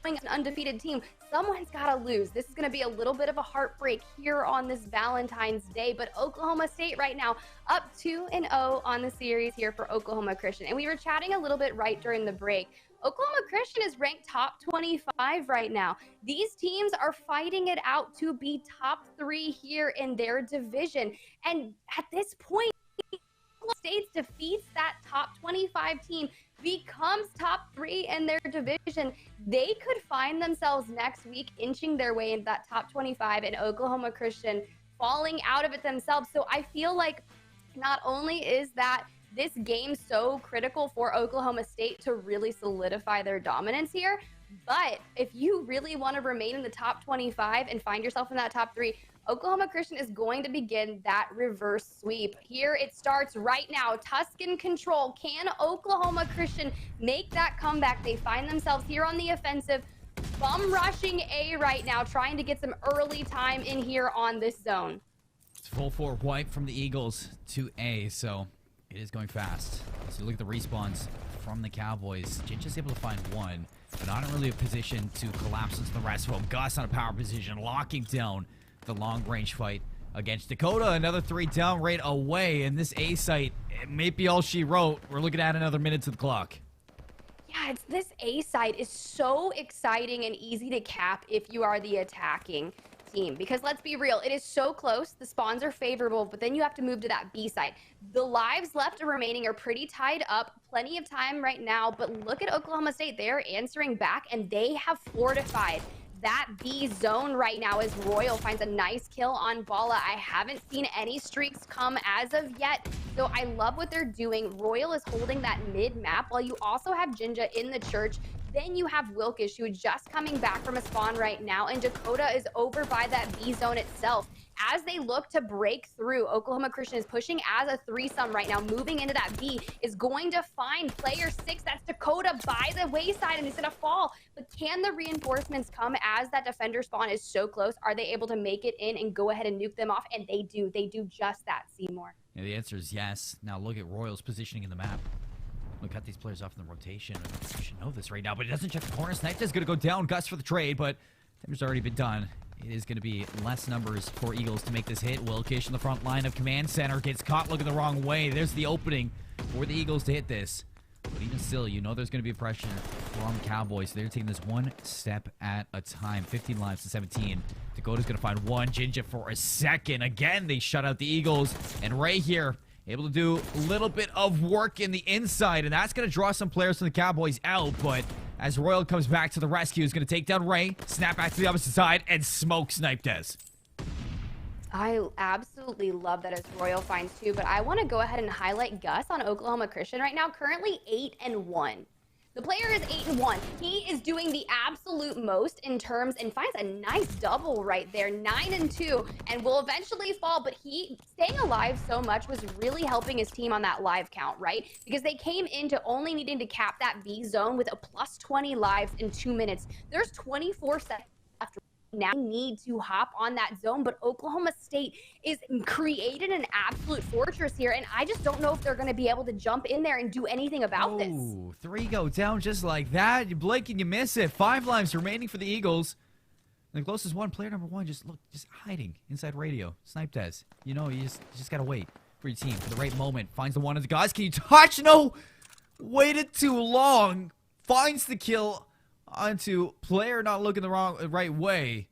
an undefeated team. Someone's got to lose. This is going to be a little bit of a heartbreak here on this Valentine's Day, but Oklahoma State right now up 2-0 on the series here for Oklahoma Christian. And we were chatting a little bit right during the break. Oklahoma Christian is ranked top 25 right now. These teams are fighting it out to be top 3 here in their division. And at this point, Oklahoma State defeats that top 25 team, becomes top 3 in their division. They could find themselves next week inching their way into that top 25, and Oklahoma Christian falling out of it themselves. So I feel like not only is that this game so critical for Oklahoma State to really solidify their dominance here, But if you really want to remain in the top 25 and find yourself in that top 3, Oklahoma Christian is going to begin that reverse sweep. Here it starts right now. Tuscan control. Can Oklahoma Christian make that comeback? They find themselves here on the offensive, bum rushing A right now, trying to get some early time in here on this zone. It's full forward wipe from the Eagles to A, so it is going fast. So look at the respawns from the Cowboys. Jinja's able to find one, but not in really a position to collapse into the rest of them. Gus on a power position, locking down the long-range fight against Dakota. Another 3 down right away, and this A site, it may be all she wrote. We're looking at another minute to the clock. Yeah, this A site is so exciting and easy to cap if you are the attacking team, because let's be real, it is so close. The spawns are favorable, but then you have to move to that B site. The lives left remaining are pretty tied up. Plenty of time right now, but look at Oklahoma State. They're answering back, and they have fortified that B zone right now as Royal finds a nice kill on Bala. I haven't seen any streaks come as of yet, so I love what they're doing. Royal is holding that mid map while you also have Jinja in the church. Then you have Wilkish, who is just coming back from a spawn right now, and Dakota is over by that B zone itself. As they look to break through, Oklahoma Christian is pushing as a threesome right now, moving into that B, is going to find player 6, that's Dakota, by the wayside, and he's gonna fall. But can the reinforcements come as that defender spawn is so close? Are they able to make it in and go ahead and nuke them off? And they do just that, Seymour. Yeah, the answer is yes. Now look at Royal's positioning in the map. We'll cut these players off in the rotation. You should know this right now, but he doesn't check the corner. Snipe is going to go down. Gus for the trade, but damage's already been done. It is going to be less numbers for Eagles to make this hit. Wilkish in the front line of command center gets caught looking the wrong way. There's the opening for the Eagles to hit this. But even still, you know there's going to be pressure from Cowboys. So they're taking this one step at a time. 15 lives to 17. Dakota's going to find one. Jinja for a second. Again, they shut out the Eagles. And Ray here, able to do a little bit of work in the inside, and that's going to draw some players from the Cowboys out, but as Royal comes back to the rescue, he's going to take down Ray, snap back to the opposite side, and smoke snipe Dez. I absolutely love that as Royal finds 2, but I want to go ahead and highlight Gus on Oklahoma Christian right now, currently 8-1. The player is 8-1. He is doing the absolute most in terms and finds a nice double right there, 9-2, and will eventually fall. But he staying alive so much was really helping his team on that live count, right? Because they came into only needing to cap that B zone with a plus 20 lives in 2 minutes. There's 24 seconds left. Now need to hop on that zone, but Oklahoma State is created an absolute fortress here, and I just don't know if they're going to be able to jump in there and do anything about this. 3 go down just like that. You blink and you miss it. 5 lives remaining for the Eagles. And the closest one, player number 1, just hiding inside radio. Snipe Dez. You know, you just got to wait for your team for the right moment. Finds the one of the guys. Can you touch? No! Waited too long. Finds the kill onto player not looking the right way,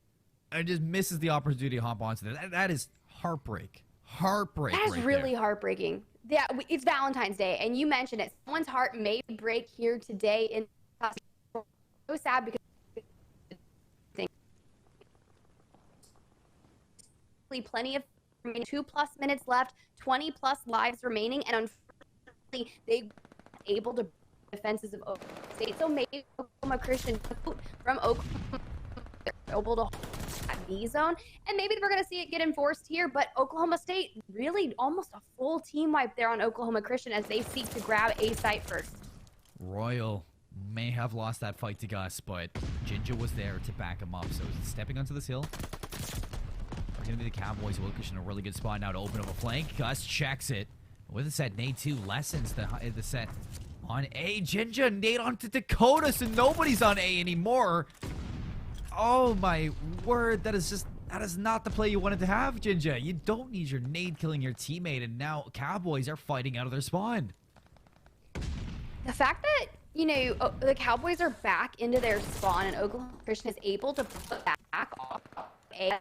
and just misses the opportunity to hop onto that. That is heartbreak. Heartbreak. That's right really there. Heartbreaking. Yeah, it's Valentine's Day, and you mentioned it. Someone's heart may break here today. In so sad because plenty of 2+ minutes left, 20+ lives remaining, and unfortunately they were able to defenses of Oklahoma State. So maybe Oklahoma Christian from Oklahoma able to hold that B zone, and maybe we're going to see it get enforced here. But Oklahoma State really almost a full team wipe there on Oklahoma Christian as they seek to grab A site first. Royal may have lost that fight to Gus, but Jinja was there to back him up. So he's stepping onto this hill. We're going to be the Cowboys. Wilkish in a really good spot now to open up a flank. Gus checks it. With a set, Nade 2 lessens the set on A. Jinja, Nade onto Dakota, so nobody's on A anymore. Oh my word, that is not the play you wanted to have, Jinja. You don't need your nade killing your teammate, and now Cowboys are fighting out of their spawn. The fact that, you know, the Cowboys are back into their spawn and Oklahoma Christian is able to put back off A,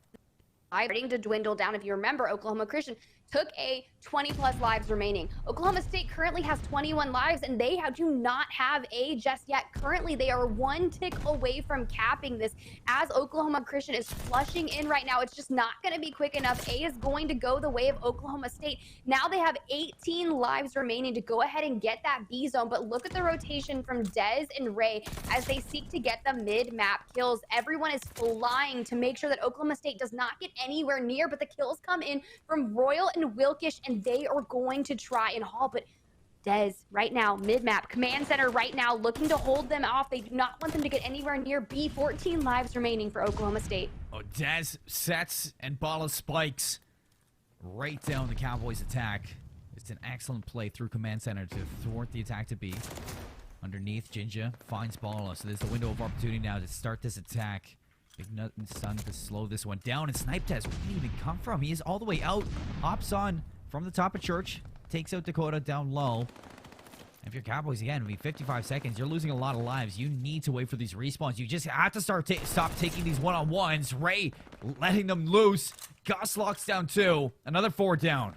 starting to dwindle down. If you remember, Oklahoma Christian took a 20+ lives remaining. Oklahoma State currently has 21 lives, and they do not have A just yet. Currently, they are 1 tick away from capping this. As Oklahoma Christian is flushing in right now, it's just not going to be quick enough. A is going to go the way of Oklahoma State. Now they have 18 lives remaining to go ahead and get that B zone, but look at the rotation from Dez and Ray as they seek to get the mid-map kills. Everyone is flying to make sure that Oklahoma State does not get anywhere near, but the kills come in from Royal and Wilkish, and they are going to try and haul, but Dez right now, mid-map, command center right now, looking to hold them off. They do not want them to get anywhere near B. 14 lives remaining for Oklahoma State. Oh, Dez sets and Bala spikes right down the Cowboys' attack. It's an excellent play through command center to thwart the attack to B. Underneath, Jinja finds Bala, so there's the window of opportunity now to start this attack. Big Nut and Sun to slow this one down, and Snipe Test, where did he even come from? He is all the way out, hops on from the top of Church, takes out Dakota down low. And if you're Cowboys again, I mean, 55 seconds, you're losing a lot of lives. You need to wait for these respawns. You just have to stop taking these one-on-ones. Ray letting them loose. Gus locks down 2. Another 4 down.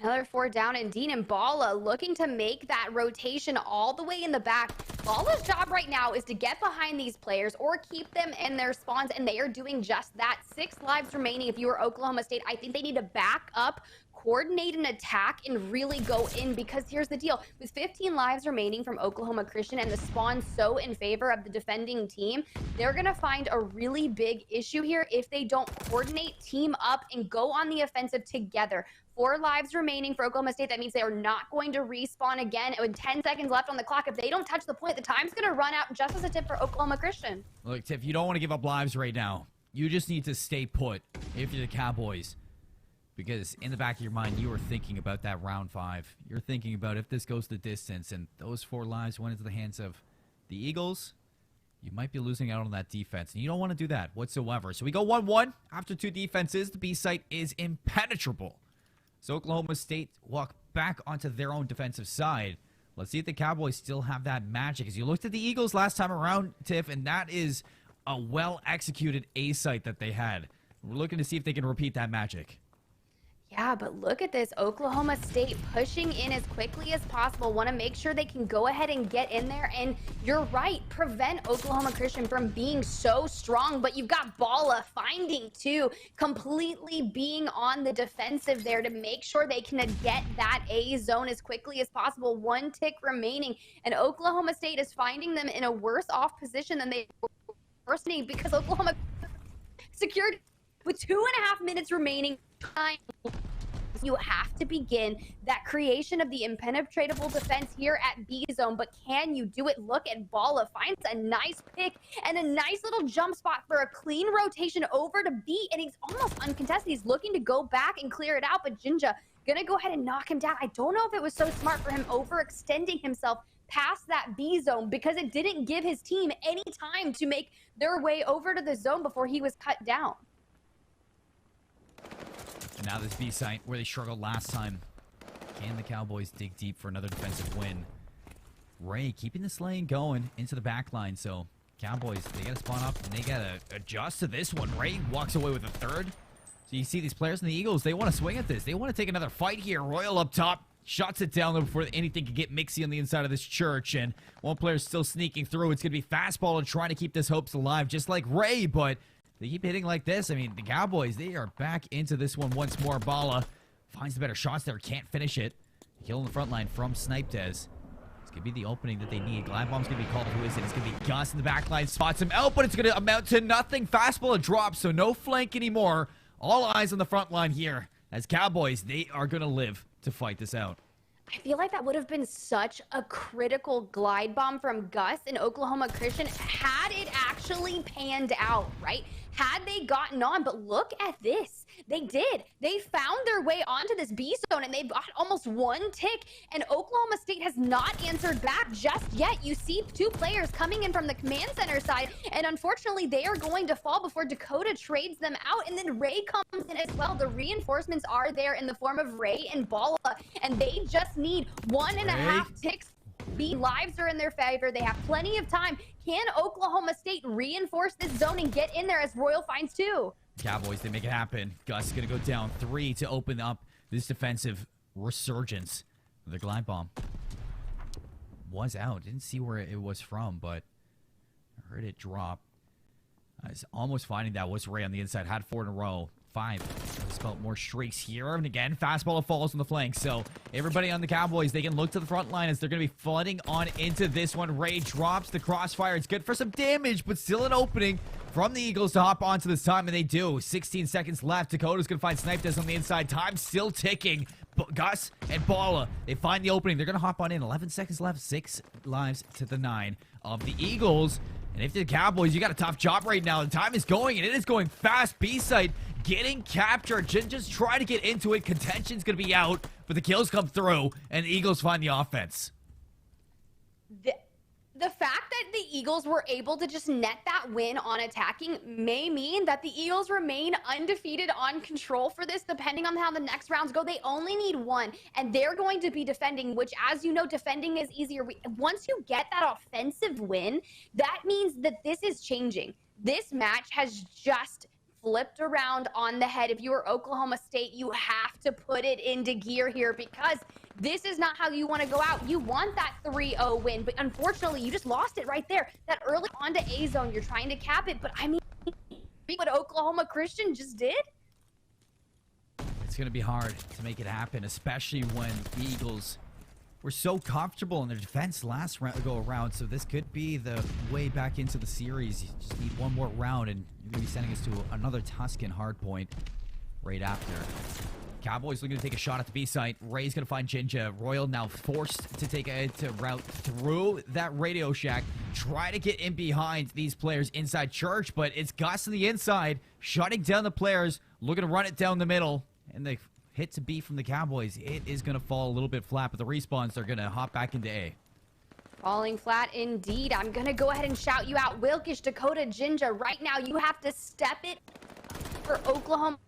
Another 4 down, and Dean and Bala looking to make that rotation all the way in the back. Bala's job right now is to get behind these players or keep them in their spawns, and they are doing just that. 6 lives remaining if you are Oklahoma State. I think they need to back up, coordinate an attack, and really go in, because here's the deal. With 15 lives remaining from Oklahoma Christian and the spawn so in favor of the defending team, they're going to find a really big issue here if they don't coordinate, team up, and go on the offensive together. 4 lives remaining for Oklahoma State. That means they are not going to respawn again. With 10 seconds left on the clock, if they don't touch the point, the time's going to run out. Just as a tip for Oklahoma Christian. Look, Tiff, you don't want to give up lives right now. You just need to stay put if you're the Cowboys. Because in the back of your mind, you are thinking about that round 5. You're thinking about if this goes the distance and those 4 lives went into the hands of the Eagles, you might be losing out on that defense. And you don't want to do that whatsoever. So we go 1-1 after 2 defenses. The B site is impenetrable. So Oklahoma State walk back onto their own defensive side. Let's see if the Cowboys still have that magic. As you looked at the Eagles last time around, Tiff, and that is a well-executed A site that they had. We're looking to see if they can repeat that magic. Yeah, but look at this. Oklahoma State pushing in as quickly as possible. Want to make sure they can go ahead and get in there. And you're right, prevent Oklahoma Christian from being so strong. But you've got Bala finding 2, completely being on the defensive there to make sure they can get that A zone as quickly as possible. 1 tick remaining. And Oklahoma State is finding them in a worse off position than they were need, because Oklahoma secured with 2.5 minutes remaining. You have to begin that creation of the impenetrable defense here at B zone, but can you do it? Look at Bala, finds a nice pick and a nice little jump spot for a clean rotation over to B, and he's almost uncontested. He's looking to go back and clear it out, but Jinja gonna go ahead and knock him down. I don't know if it was so smart for him overextending himself past that B zone, because it didn't give his team any time to make their way over to the zone before he was cut down. And now this B site where they struggled last time. Can the Cowboys dig deep for another defensive win? Ray keeping this lane going into the back line. So Cowboys, they got to spawn up and they got to adjust to this one. Ray walks away with a 3rd. So you see these players in the Eagles, they want to swing at this. They want to take another fight here. Royal up top. Shots it down before anything can get mixy on the inside of this Church. And one player's still sneaking through. It's going to be fastball and trying to keep this hopes alive, just like Ray. But they keep hitting like this. I mean, the Cowboys, they are back into this one once more. Bala finds the better shots there. Can't finish it. Kill in the front line from Snipe Tez. It's going to be the opening that they need. Glad Bomb's going to be called. Who is it? It's going to be Gus in the back line. Spots him out, but it's going to amount to nothing. Fastball a drop, so no flank anymore. All eyes on the front line here. As Cowboys, they are going to live to fight this out. I feel like that would have been such a critical glide bomb from Gus in Oklahoma Christian had it actually panned out, right? Had they gotten on, but look at this. They did. They found their way onto this B zone, and they've got almost 1 tick, and Oklahoma State has not answered back just yet. You see 2 players coming in from the command center side, and unfortunately, they are going to fall before Dakota trades them out, and then Ray comes in as well. The reinforcements are there in the form of Ray and Bala, and they just need 1.5 ticks. B lives are in their favor. They have plenty of time. Can Oklahoma State reinforce this zone and get in there as Royal finds 2? Cowboys, they make it happen. Gus is going to go down 3 to open up this defensive resurgence. The glide bomb was out. Didn't see where it was from, but I heard it drop. I was almost finding that was Ray on the inside. Had 4 in a row. 5. Spelled more streaks here. And again, fastball falls on the flank. So everybody on the Cowboys, they can look to the front line as they're going to be flooding on into this one. Ray drops the crossfire. It's good for some damage, but still an opening from the Eagles to hop onto this time, and they do. 16 seconds left. Dakota's going to find Sniped on the inside. Time still ticking. Gus and Bala, they find the opening. They're going to hop on in. 11 seconds left. 6 lives to the 9 of the Eagles. And if the Cowboys, you got a tough job right now. The time is going, and it is going fast. B-side getting captured. Jinja's trying to get into it. Contention's going to be out, but the kills come through, and the Eagles find the offense. The fact that the Eagles were able to just net that win on attacking may mean that the Eagles remain undefeated on control for this, depending on how the next rounds go. They only need 1, and they're going to be defending, which, as you know, defending is easier. Once you get that offensive win, that means that this is changing. This match has just flipped around on the head. If you are Oklahoma State, you have to put it into gear here, because this is not how you want to go out. You want that 3-0 win, but unfortunately, you just lost it right there. That early on to A zone, you're trying to cap it, but I mean, what Oklahoma Christian just did? It's going to be hard to make it happen, especially when the Eagles were so comfortable in their defense last go around. So this could be the way back into the series. You just need one more round, and you're going to be sending us to another Tuscan hardpoint right after. Cowboys looking to take a shot at the B site. Ray's going to find Jinja. Royal now forced to take a route through that Radio Shack. Try to get in behind these players inside Church, but it's Gus on the inside, shutting down the players, looking to run it down the middle. And the hit to B from the Cowboys, it is going to fall a little bit flat, but the respawns are going to hop back into A. Falling flat indeed. I'm going to go ahead and shout you out. Wilkish, Dakota, Jinja, right now you have to step it for Oklahoma.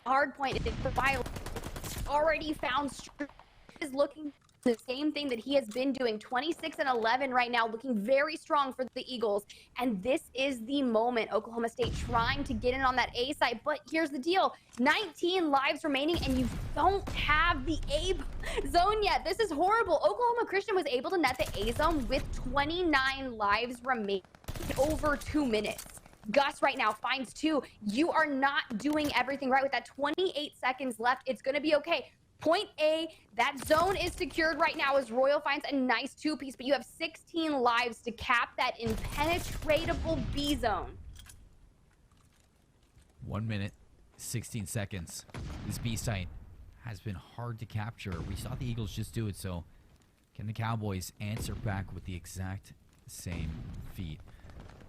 Hard point already found is looking the same thing that he has been doing. 26 and 11 right now, looking very strong for the Eagles. And this is the moment. Oklahoma State trying to get in on that A side, but here's the deal. 19 lives remaining, and you don't have the A zone yet. This is horrible. Oklahoma Christian was able to net the A zone with 29 lives remaining over 2 minutes. Gus right now finds 2. You are not doing everything right with that 28 seconds left. It's going to be okay. Point A, that zone is secured right now as Royal finds a nice 2-piece, but you have 16 lives to cap that impenetratable B zone. 1 minute, 16 seconds. This B site has been hard to capture. We saw the Eagles just do it, so can the Cowboys answer back with the exact same feat?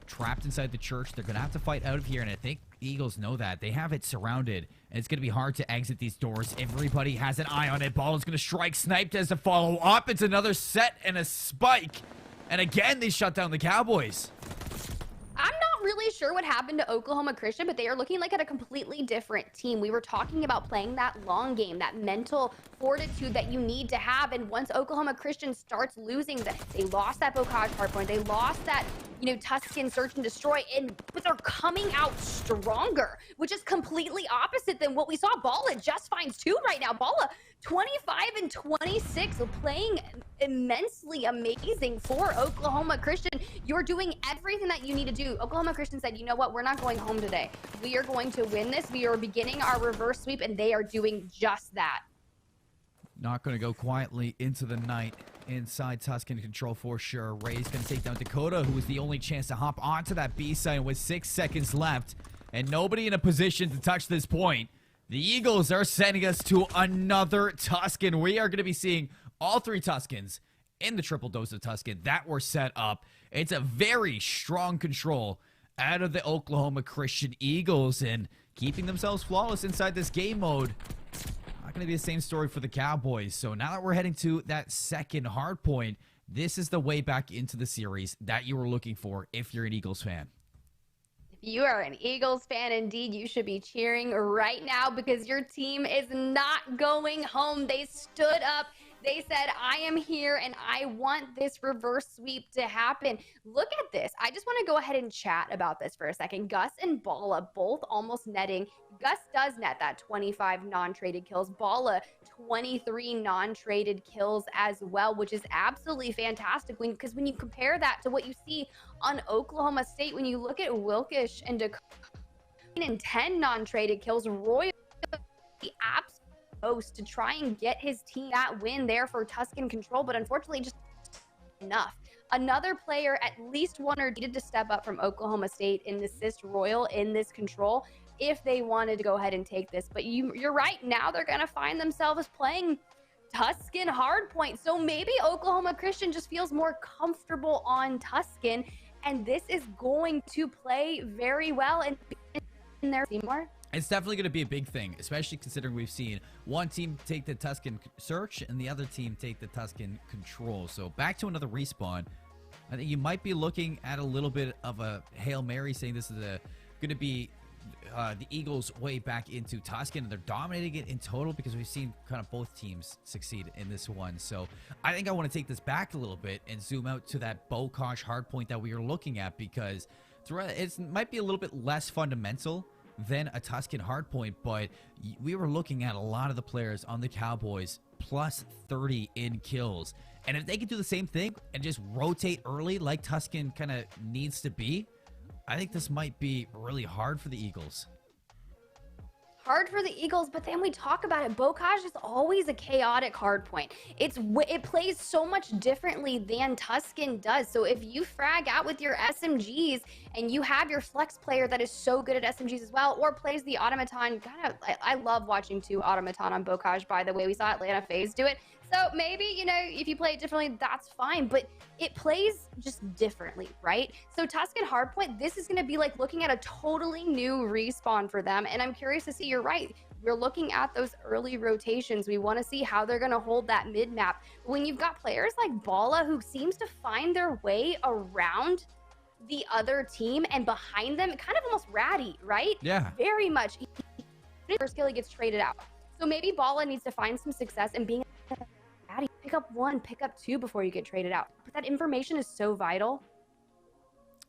Trapped inside the church. They're going to have to fight out of here, and I think the Eagles know that. They have it surrounded, and it's going to be hard to exit these doors. Everybody has an eye on it. Ball is going to strike. Sniped as a follow-up. It's another set and a spike. And again, they shut down the Cowboys. I'm not really sure what happened to Oklahoma Christian, but they are looking like at a completely different team. We were talking about playing that long game, that mental fortitude that you need to have. And once Oklahoma Christian starts losing, they lost that Bocage hardpoint. They lost that, Tuscan search and destroy, but they're coming out stronger, which is completely opposite than what we saw. Bala just finds 2 right now. Bala 25 and 26, playing immensely amazing for Oklahoma Christian. You're doing everything that you need to do. Oklahoma Christian said, you know what? We're not going home today. We are going to win this. We are beginning our reverse sweep, and they are doing just that. Not going to go quietly into the night inside Tuscan control for sure. Ray's going to take down Dakota, who was the only chance to hop onto that B side with 6 seconds left, and nobody in a position to touch this point. The Eagles are sending us to another Tuscan. We are going to be seeing all 3 Tuscans in the triple dose of Tuscan that were set up. It's a very strong control out of the Oklahoma Christian Eagles, and keeping themselves flawless inside this game mode. Not going to be the same story for the Cowboys. So now that we're heading to that second hard point, this is the way back into the series that you were looking for if you're an Eagles fan. You are an Eagles fan indeed. You should be cheering right now because your team is not going home. They stood up. They said, I am here and I want this reverse sweep to happen. Look at this. I just want to go ahead and chat about this for a second. Gus and Balla both almost netting. Gus does net that 25 non-traded kills. Balla 23 non-traded kills as well, which is absolutely fantastic because when you compare that to what you see on Oklahoma State, when you look at Wilkish and Dakota and 10 non-traded kills, Royal the absolute most to try and get his team that win there for Tusken Control, but unfortunately just enough. Another player, at least one or needed to step up from Oklahoma State and assist Royal in this control if they wanted to go ahead and take this. But you're right, now they're going to find themselves playing Tusken hardpoint. So maybe Oklahoma Christian just feels more comfortable on Tusken, and this is going to play very well in their team more. It's definitely going to be a big thing, especially considering we've seen one team take the Tusken Search and the other team take the Tusken Control. So back to another respawn. I think you might be looking at a little bit of a Hail Mary, saying this is going to be the Eagles' way back into Tusken, and they're dominating it in total because we've seen kind of both teams succeed in this one. So I think I want to take this back a little bit and zoom out to that Bokash hardpoint that we are looking at, because it might be a little bit less fundamental than a Tusken hardpoint, but we were looking at a lot of the players on the Cowboys plus 30 in kills. And if they could do the same thing and just rotate early like Tusken kind of needs to be, I think this might be really hard for the Eagles. Hard for the Eagles, but then we talk about it. Bokash is always a chaotic hardpoint. It plays so much differently than Tusken does. So if you frag out with your SMGs and you have your flex player that is so good at SMGs as well, or plays the automaton, I love watching two automaton on Bokash, by the way. We saw Atlanta FaZe do it. So maybe, if you play it differently, that's fine, but it plays just differently, right? So Tusken Hardpoint, this is going to be like looking at a totally new respawn for them, and I'm curious to see, you're right, we're looking at those early rotations. We want to see how they're going to hold that mid-map. When you've got players like Balla, who seems to find their way around the other team and behind them, kind of almost ratty, right? Yeah. Very much. First kill, he gets traded out. So maybe Balla needs to find some success in being pick up one, pick up two before you get traded out. But that information is so vital.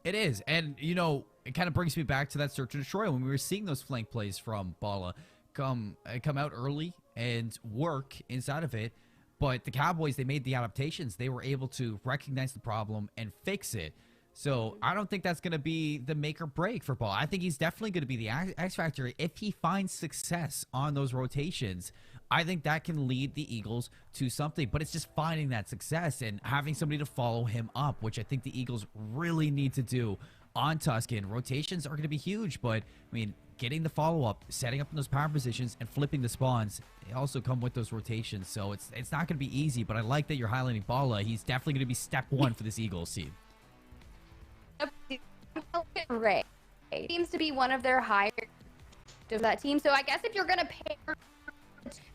It is. And, it kind of brings me back to that Search and Destroy when we were seeing those flank plays from Balla come out early and work inside of it. But the Cowboys, they made the adaptations. They were able to recognize the problem and fix it. So I don't think that's going to be the make or break for Balla. I think he's definitely going to be the X factor if he finds success on those rotations. I think that can lead the Eagles to something, but it's just finding that success and having somebody to follow him up, which I think the Eagles really need to do on Tusken. Rotations are going to be huge, but getting the follow-up, setting up in those power positions, and flipping the spawns, they also come with those rotations. So it's not going to be easy, but I like that you're highlighting Balla. He's definitely going to be step one for this Eagles team. Ray seems to be one of their higher of that team. So I guess if you're going to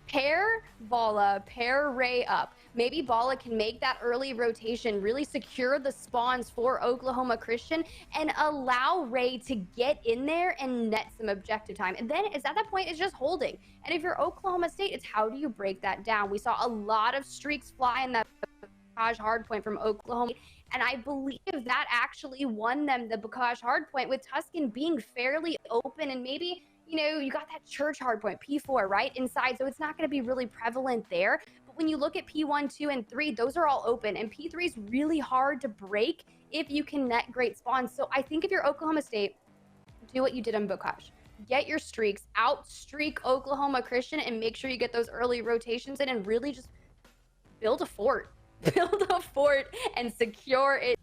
pair Balla, pair Ray up, maybe Balla can make that early rotation, really secure the spawns for Oklahoma Christian, and allow Ray to get in there and net some objective time. And then at that point, it's just holding. And if you're Oklahoma State, it's how do you break that down? We saw a lot of streaks fly in that hardpoint from Oklahoma, and I believe that actually won them the Bokash hardpoint, with Tusken being fairly open, and maybe you got that church hardpoint, P4, right, inside, so it's not going to be really prevalent there. But when you look at P1, 2, and 3, those are all open, and P3 is really hard to break if you can net great spawns. So I think if you're Oklahoma State, do what you did on Bokash. Get your streaks, outstreak Oklahoma Christian, and make sure you get those early rotations in, and really just build a fort. Build a fort and secure it.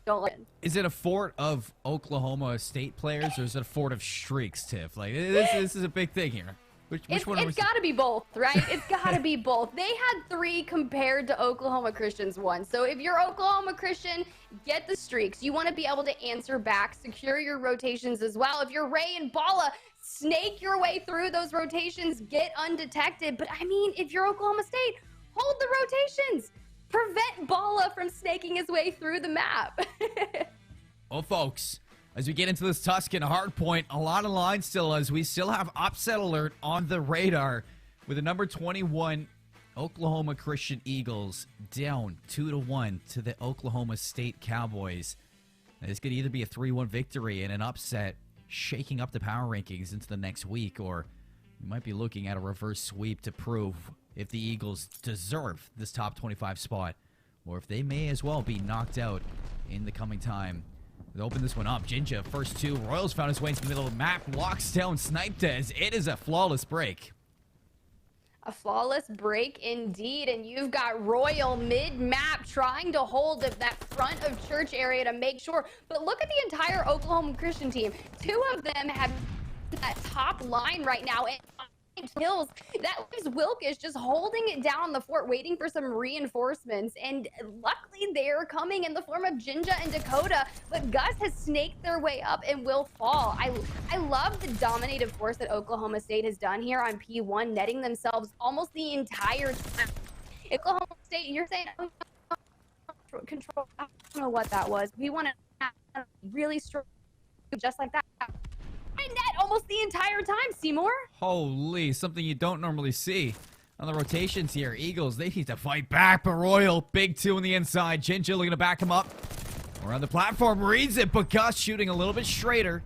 Don't let it. Is it a fort of Oklahoma State players, or is it a fort of streaks, Tiff? Like, this is a big thing here. Which one? It's got to be both, right? It's got to be both. They had 3 compared to Oklahoma Christian's 1. So if you're Oklahoma Christian, get the streaks. You want to be able to answer back, secure your rotations as well. If you're Ray and Balla, snake your way through those rotations, get undetected. But if you're Oklahoma State, hold the rotations. Prevent Balla from snaking his way through the map. Well, folks, as we get into this Tusken hardpoint, a lot of lines still, as we still have upset alert on the radar with the number 21 Oklahoma Christian Eagles down 2-1 to the Oklahoma State Cowboys. This could either be a 3-1 victory and an upset, shaking up the power rankings into the next week, or you might be looking at a reverse sweep to prove if the Eagles deserve this top 25 spot, or if they may as well be knocked out in the coming time. They open this one up. Jinja, first two. Royals found his way into the middle of the map, locks down Snipedez. It is a flawless break. A flawless break indeed, and you've got Royal mid-map trying to hold that front of church area to make sure. But look at the entire Oklahoma Christian team. Two of them have that top line right now, and kills. That leaves Wilkish just holding it down on the fort, waiting for some reinforcements. And luckily, they're coming in the form of Jinja and Dakota. But Gus has snaked their way up and will fall. I love the dominative force that Oklahoma State has done here on P1, netting themselves almost the entire time. Oklahoma State, you're saying, oh, control. I don't know what that was. We want to really strong, just like that. Net almost the entire time, Seymour. Holy, something you don't normally see on the rotations here. Eagles, they need to fight back, but Royal, big two on the inside. Jinja looking to back him up. Around the platform, reads it, but Gus shooting a little bit straighter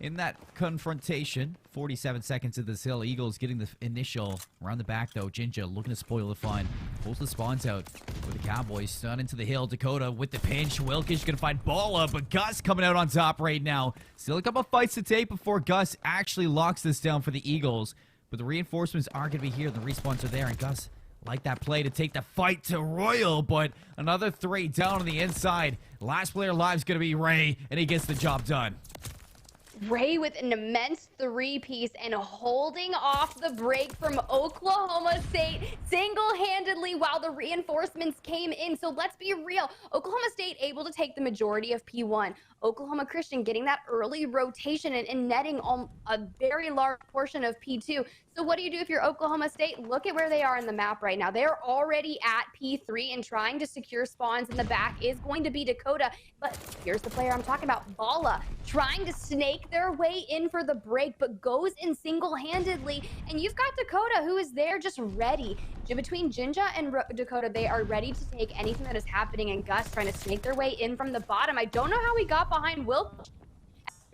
in that confrontation. 47 seconds of this hill. Eagles getting the initial around the back, though. Jinja looking to spoil the fun. Pulls the spawns out for the Cowboys. Stun into the hill. Dakota with the pinch. Wilkish going to find Balla, but Gus coming out on top right now. Still a couple fights to take before Gus actually locks this down for the Eagles. But the reinforcements are going to be here. The respawns are there, and Gus like that play to take the fight to Royal, but another three down on the inside. Last player alive is going to be Ray, and he gets the job done. Ray with an immense three-piece and holding off the break from Oklahoma State single-handedly while the reinforcements came in. So let's be real. Oklahoma State able to take the majority of P1. Oklahoma Christian getting that early rotation and netting a very large portion of P2. So what do you do if you're Oklahoma State? Look at where they are in the map right now. They're already at P3 and trying to secure spawns in the back is going to be Dakota. But here's the player I'm talking about, Balla, trying to snake their way in for the break, but goes in single-handedly. And you've got Dakota, who is there just ready. Between Jinja and Dakota, they are ready to take anything that is happening, and Gus trying to snake their way in from the bottom. I don't know how he got behind Wilkish.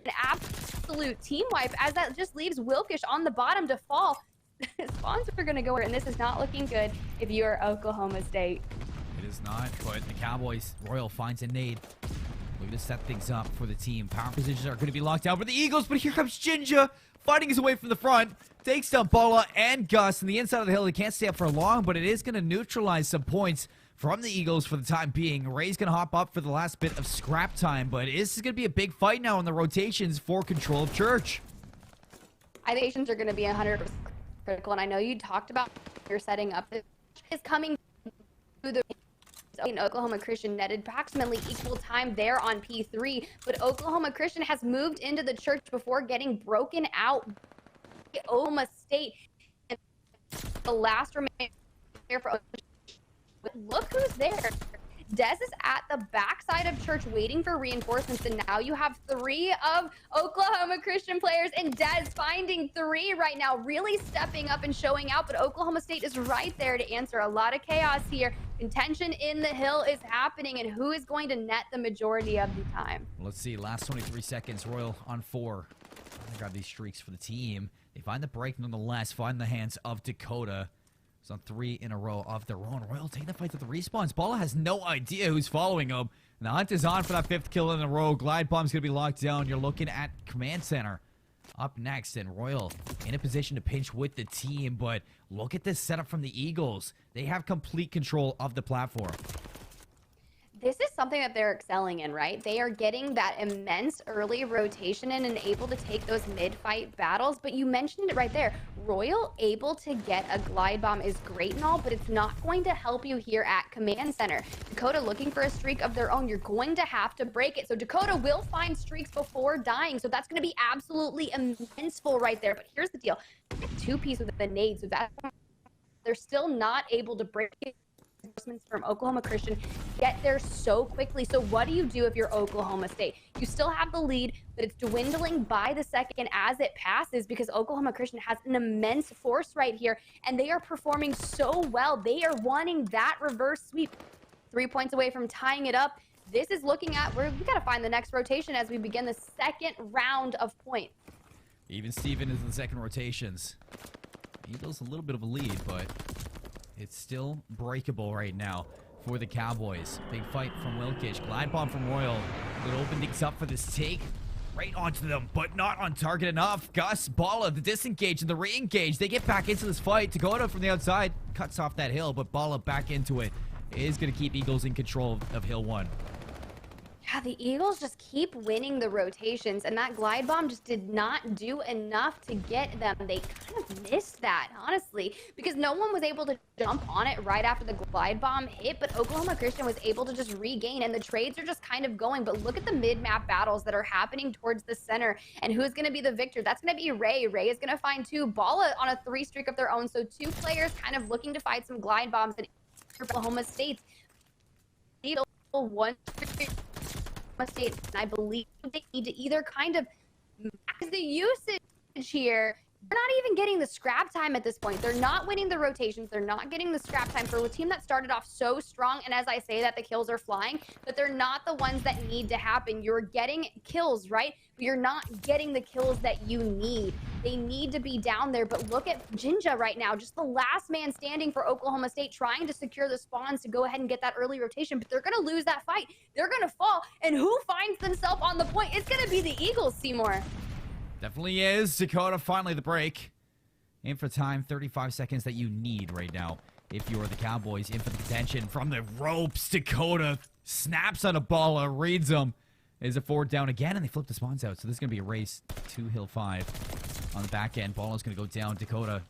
An absolute team wipe, as that just leaves Wilkish on the bottom to fall. Spawns are going to go, and this is not looking good if you are Oklahoma State. It is not, but the Cowboys, Royal finds a nade. Looking to set things up for the team. Power positions are going to be locked down for the Eagles, but here comes Jinja, fighting his way from the front. Takes down Balla and Gus on the inside of the hill. He can't stay up for long, but it is going to neutralize some points from the Eagles for the time being. Ray's going to hop up for the last bit of scrap time, but this is going to be a big fight now in the rotations for control of Church. I think are going to be 100% critical, and I know you talked about your setting up. Is coming through the in Oklahoma Christian netted approximately equal time there on P3, but Oklahoma Christian has moved into the church before getting broken out by Oklahoma State. And the last remaining player for look who's there. Dez is at the backside of church waiting for reinforcements, and now you have three of Oklahoma Christian players, and Dez finding three right now, really stepping up and showing out, but Oklahoma State is right there to answer. A lot of chaos here. Contention in the hill is happening, and who is going to net the majority of the time? Let's see, last 23 seconds, Royal on 4. Trying to grab these streaks for the team. They find the break nonetheless, find the hands of Dakota. It's on 3 in a row of their own. Royal taking the fight to the respawns. Balla has no idea who's following him. And the hunt is on for that 5th kill in a row. Glide bomb's going to be locked down. You're looking at Command Center up next. And Royal in a position to pinch with the team. But look at this setup from the Eagles. They have complete control of the platform. This is something that they're excelling in, right? They are getting that immense early rotation in and able to take those mid-fight battles. But you mentioned it right there. Royal able to get a glide bomb is great and all, but it's not going to help you here at Command Center. Dakota looking for a streak of their own. You're going to have to break it. So Dakota will find streaks before dying. So that's going to be absolutely immenseful right there. But here's the deal. 2-piece with the nade. So that they're still not able to break it. reinforcements from Oklahoma Christian get there so quickly. So what do you do if you're Oklahoma State? You still have the lead, but it's dwindling by the second as it passes because Oklahoma Christian has an immense force right here, and they are performing so well. They are wanting that reverse sweep. 3 points away from tying it up. This is looking at, we got to find the next rotation as we begin the second round of points. Even Steven is in the second rotations. Eagles a little bit of a lead, but it's still breakable right now for the Cowboys. Big fight from Wilkish. Glide bomb from Royal. It opened things up for this take. Right onto them, but not on target enough. Gus, Bala, the disengage and the re-engage. They get back into this fight. Dakota from the outside cuts off that hill, but Bala back into it. It is going to keep Eagles in control of Hill 1. Yeah, the Eagles just keep winning the rotations, and that glide bomb just did not do enough to get them. They kind of missed that, honestly, because no one was able to jump on it right after the glide bomb hit, but Oklahoma Christian was able to just regain, and the trades are just kind of going. But look at the mid-map battles that are happening towards the center, and who's going to be the victor? That's going to be Ray. Ray is going to find 2. Bala on a 3 streak of their own, so 2 players kind of looking to find some glide bombs at Oklahoma State. One State, and I believe they need to either kind of max the usage here. They're not even getting the scrap time at this point. They're not winning the rotations. They're not getting the scrap time for a team that started off so strong. And as I say that, the kills are flying, but they're not the ones that need to happen. You're getting kills, right? But you're not getting the kills that you need. They need to be down there. But look at Jinja right now, just the last man standing for Oklahoma State, trying to secure the spawns to go ahead and get that early rotation. But they're going to lose that fight. They're going to fall. And who finds themselves on the point? It's going to be the Eagles, Seymour. Definitely is. Dakota finally the break. In for time, 35 seconds that you need right now. If you are the Cowboys, in for the contention from the ropes. Dakota snaps on a ball, reads them. Is a 4 down again, and they flip the spawns out. So this is going to be a race to Hill 5 on the back end. Ball is going to go down. Dakota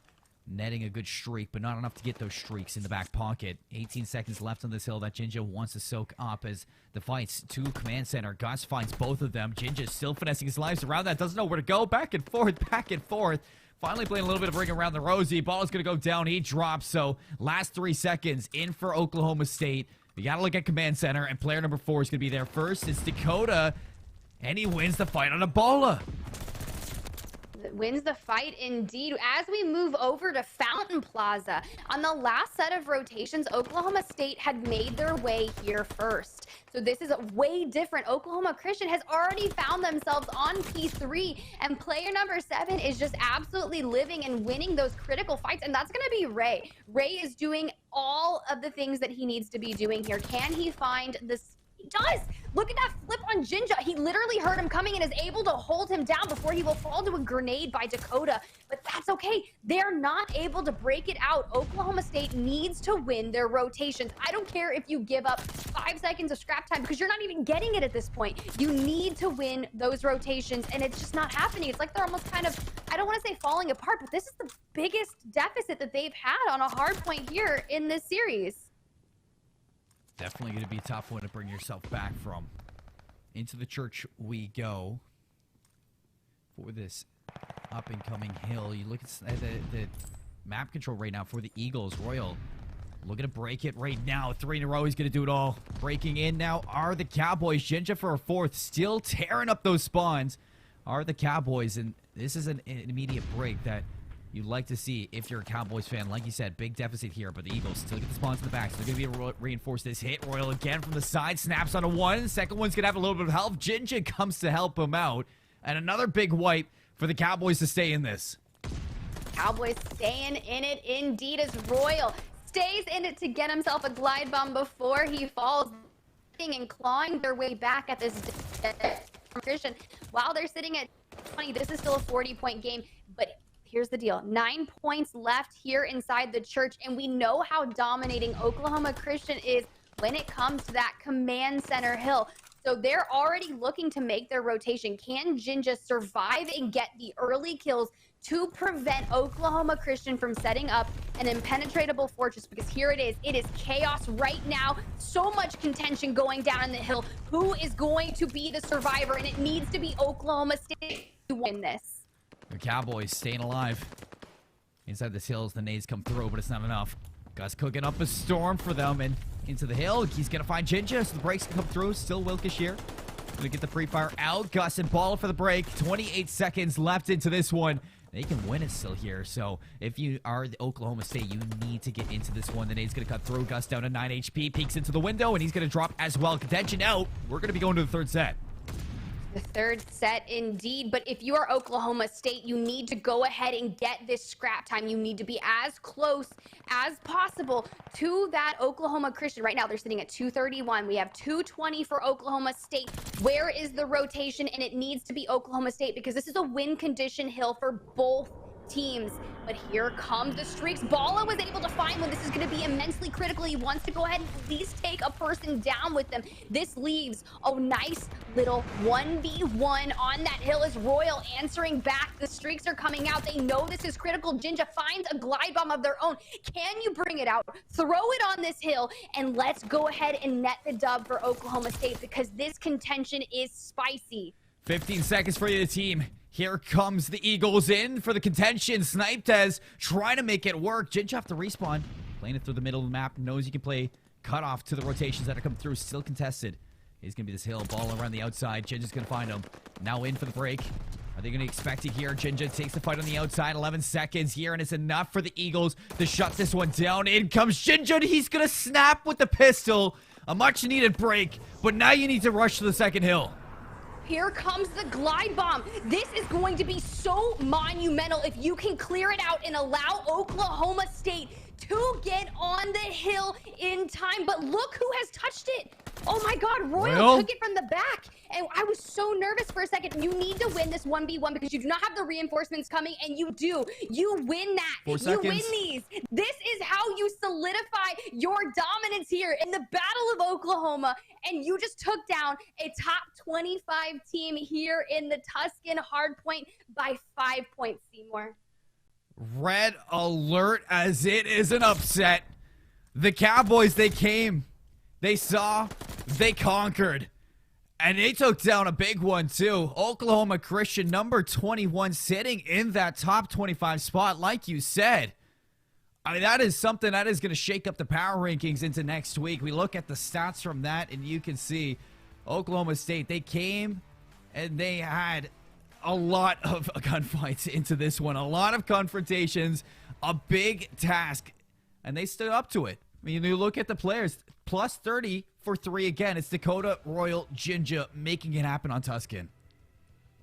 netting a good streak, but not enough to get those streaks in the back pocket. 18 seconds left on this hill that Jinja wants to soak up as the fights to command center. Gus finds both of them. Jinja still finessing his lives around that. Doesn't know where to go. Back and forth, back and forth. Finally playing a little bit of ring around the rosy. Ball is going to go down. He drops. So last 3 seconds in for Oklahoma State. You got to look at command center, and player number 4 is going to be there first. It's Dakota, and he wins the fight on Ebola. Wins the fight indeed. As we move over to Fountain Plaza, on the last set of rotations, Oklahoma State had made their way here first. So this is way different. Oklahoma Christian has already found themselves on P3, and player number 7 is just absolutely living and winning those critical fights, and that's going to be Ray. Ray is doing all of the things that he needs to be doing here. Can he find this? He does. Look at that flip on Jinja. He literally heard him coming and is able to hold him down before he will fall to a grenade by Dakota. But that's okay. They're not able to break it out. Oklahoma State needs to win their rotations. I don't care if you give up 5 seconds of scrap time because you're not even getting it at this point. You need to win those rotations, and it's just not happening. It's like they're almost kind of, I don't want to say falling apart, but this is the biggest deficit that they've had on a hard point here in this series. Definitely going to be a tough one to bring yourself back from. Into the church we go for this up-and-coming hill. You look at the map control right now for the Eagles. Royal looking to break it right now. 3 in a row. He's going to do it all. Breaking in now are the Cowboys. Jinja for a 4th. Still tearing up those spawns are the Cowboys. And this is an immediate break that you'd like to see if you're a Cowboys fan. Like you said, big deficit here, but the Eagles still get the spawns in the back. So they're going to be able to reinforce this hit. Royal again from the side, snaps on a 1. Second one's going to have a little bit of help. Jinja comes to help him out. And another big wipe for the Cowboys to stay in this. Cowboys staying in it indeed as Royal stays in it to get himself a glide bomb before he falls, and clawing their way back at this Christian. While they're sitting at 20, this is still a 40-point game, but here's the deal. 9 points left here inside the church, and we know how dominating Oklahoma Christian is when it comes to that command center hill. So they're already looking to make their rotation. Can Jinja survive and get the early kills to prevent Oklahoma Christian from setting up an impenetrable fortress? Because here it is. It is chaos right now. So much contention going down in the hill. Who is going to be the survivor? And it needs to be Oklahoma State to win this. The Cowboys staying alive. Inside this hill as the nades come through, but it's not enough. Gus cooking up a storm for them, and into the hill. He's going to find Jinja, so the breaks can come through. Still Wilkish here. Going to get the free fire out. Gus and Ball for the break. 28 seconds left into this one. They can win it still here. So if you are the Oklahoma State, you need to get into this one. The nade's going to cut through. Gus down to 9 HP. Peeks into the window, and he's going to drop as well. Contention out. We're going to be going to the third set. The third set indeed, but if you are Oklahoma State, you need to go ahead and get this scrap time. You need to be as close as possible to that Oklahoma Christian. Right now, they're sitting at 231. We have 220 for Oklahoma State. Where is the rotation? And it needs to be Oklahoma State because this is a win condition hill for both teams. But here come the streaks. Bala was able to find one. This is going to be immensely critical. He wants to go ahead and at least take a person down with them. This leaves a nice little 1v1 on that hill as Royal answering back. The streaks are coming out. They know this is critical. Jinja finds a glide bomb of their own. Can you bring it out? Throw it on this hill, and let's go ahead and net the dub for Oklahoma State because this contention is spicy. 15 seconds for the team. Here comes the Eagles in for the contention. Snipetez trying to make it work. Jinja have to respawn. Playing it through the middle of the map. Knows he can play cutoff to the rotations that are coming through. Still contested. He's going to be this hill. Ball around the outside. Jinja's going to find him. Now in for the break. Are they going to expect it here? Jinja takes the fight on the outside. 11 seconds here, and it's enough for the Eagles to shut this one down. In comes Jinja, and he's going to snap with the pistol. A much-needed break, but now you need to rush to the second hill. Here comes the glide bomb. This is going to be so monumental if you can clear it out and allow Oklahoma State to get on the hill in time. But look who has touched it. Oh my God, Royal took it from the back. And I was so nervous for a second. You need to win this 1v1 because you do not have the reinforcements coming, and you do. You win that. 4 seconds. You win these. This is how you solidify your dominance here in the Battle of Oklahoma. And you just took down a top 25 team here in the Tuscan Hardpoint by 5 points, Seymour. Red alert as it is an upset. The Cowboys, they came. They saw. They conquered. And they took down a big one, too. Oklahoma Christian, number 21, sitting in that top 25 spot, like you said. I mean, that is something that is going to shake up the power rankings into next week. We look at the stats from that, and you can see Oklahoma State, they came and they had a lot of gunfights into this one. A lot of confrontations, a big task, and they stood up to it. I mean, you look at the players, plus 30 for 3 again. It's Dakota, Royal, Jinja making it happen on Tuscan.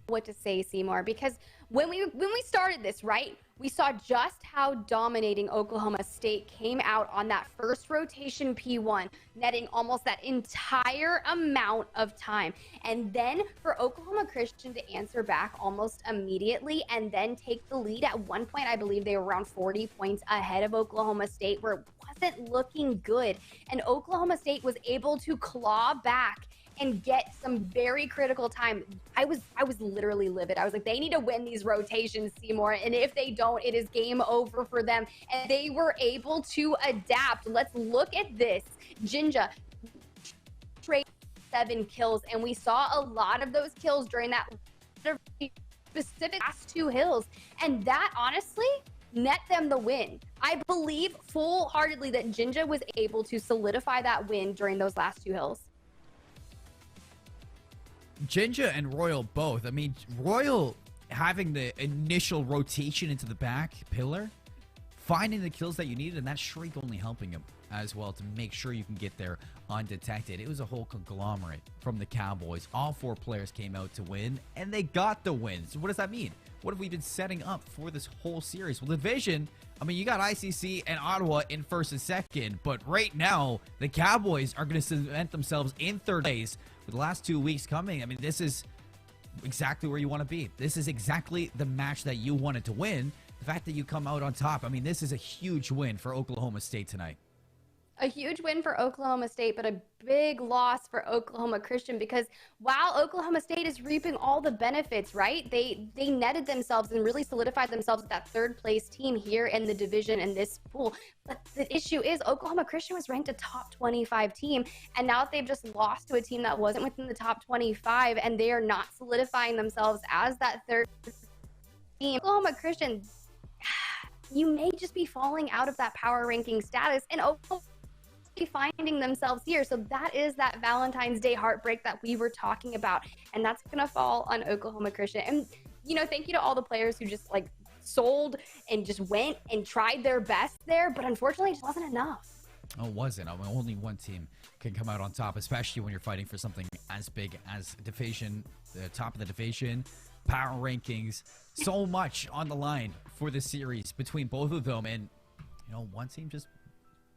What to say, Seymour, because when we started this, right, we saw just how dominating Oklahoma State came out on that first rotation P1, netting almost that entire amount of time. And then for Oklahoma Christian to answer back almost immediately and then take the lead. At one point, I believe they were around 40 points ahead of Oklahoma State, where it wasn't looking good. And Oklahoma State was able to claw back and get some very critical time. I was literally livid. I was like, they need to win these rotations, Seymour, and if they don't, it is game over for them. And they were able to adapt. Let's look at this. Jinja trade 7 kills, and we saw a lot of those kills during that specific last 2 hills, and that honestly net them the win. I believe full-heartedly that Jinja was able to solidify that win during those last 2 hills. Jinja and Royal both. I mean, Royal having the initial rotation into the back pillar, finding the kills that you needed, and that Shriek only helping him as well to make sure you can get there undetected. It was a whole conglomerate from the Cowboys. All 4 players came out to win, and they got the win. So what does that mean? What have we been setting up for this whole series? Well, division, I mean, you got ICC and Ottawa in first and second, but right now, the Cowboys are going to cement themselves in third place with the last 2 weeks coming. I mean, this is exactly where you want to be. This is exactly the match that you wanted to win. The fact that you come out on top, I mean, this is a huge win for Oklahoma State tonight. A huge win for Oklahoma State, but a big loss for Oklahoma Christian, because while Oklahoma State is reaping all the benefits, right? They netted themselves and really solidified themselves as that third place team here in the division in this pool. But the issue is Oklahoma Christian was ranked a top 25 team, and now they've just lost to a team that wasn't within the top 25, and they are not solidifying themselves as that third team. Oklahoma Christian, you may just be falling out of that power ranking status and finding themselves here. So that is that Valentine's Day heartbreak that we were talking about, and that's gonna fall on Oklahoma Christian. And thank you to all the players who just like sold and just went and tried their best there, but unfortunately it just wasn't enough. Oh, it wasn't. I mean, only one team can come out on top, especially when you're fighting for something as big as division, the top of the division, power rankings, so much on the line for the series between both of them. And, one team just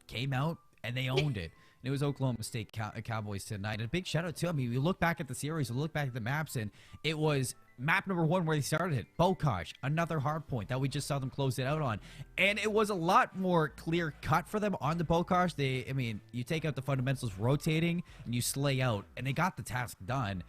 came out and they owned it. And it was Oklahoma State Cowboys tonight. And a big shout out to, we look back at the series, we look back at the maps, and it was map number 1 where they started it. Bocage, another hard point that we just saw them close it out on. And it was a lot more clear cut for them on the Bocage. You take out the fundamentals rotating and you slay out, and they got the task done.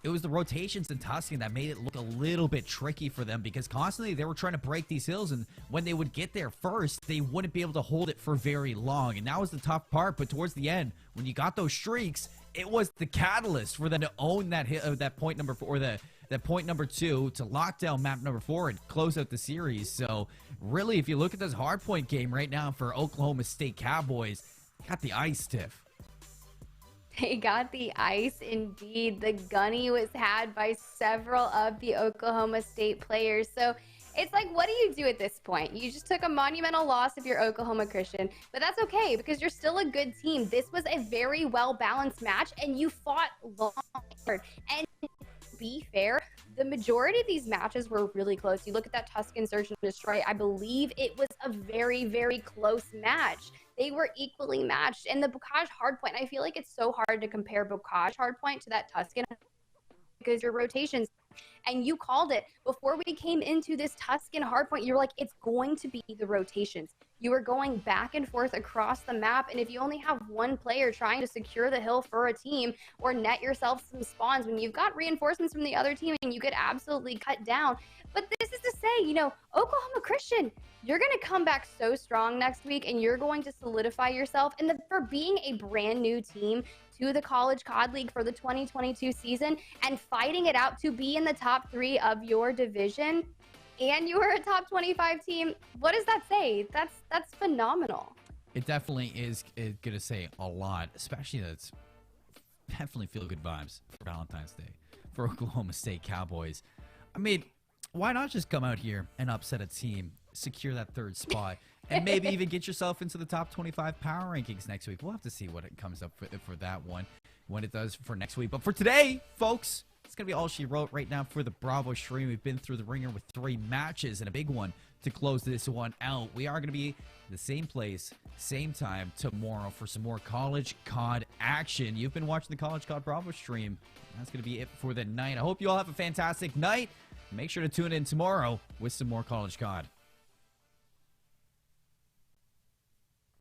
It was the rotations in Tuscan that made it look a little bit tricky for them, because constantly they were trying to break these hills, and when they would get there first, they wouldn't be able to hold it for very long. And that was the tough part. But towards the end, when you got those streaks, it was the catalyst for them to own that point number 4, that point number 2, to lock down map number 4 and close out the series. So really, if you look at this hardpoint game right now for Oklahoma State Cowboys, got the ice, Tiff. They got the ice indeed. The gunny was had by several of the Oklahoma State players. So it's like, what do you do at this point? You just took a monumental loss if you're Oklahoma Christian, but that's okay because you're still a good team. This was a very well-balanced match, and you fought long. And to be fair, the majority of these matches were really close. You look at that Tuscan Search and Destroy, I believe it was a very, very close match. They were equally matched. And the Bocage hardpoint, I feel like it's so hard to compare Bocage hardpoint to that Tuscan, because your rotations, and you called it before we came into this Tuscan hardpoint, you were like, it's going to be the rotations. You were going back and forth across the map, and if you only have one player trying to secure the hill for a team or net yourself some spawns, when you've got reinforcements from the other team, and you get absolutely cut down. But this is to say, Oklahoma Christian, you're going to come back so strong next week, and you're going to solidify yourself. And for being a brand new team to the College COD League for the 2022 season and fighting it out to be in the top 3 of your division, and you were a top 25 team, what does that say? That's phenomenal. It definitely is going to say a lot, especially that's definitely feel good vibes for Valentine's Day for Oklahoma State Cowboys. Why not just come out here and upset a team, secure that 3rd spot, and maybe even get yourself into the top 25 power rankings next week? We'll have to see what it comes up for that one, when it does for next week. But for today, folks, it's going to be all she wrote right now for the Bravo stream. We've been through the ringer with 3 matches and a big one to close this one out. We are going to be in the same place, same time tomorrow for some more College COD action. You've been watching the College COD Bravo stream. That's going to be it for the night. I hope you all have a fantastic night. Make sure to tune in tomorrow with some more College COD.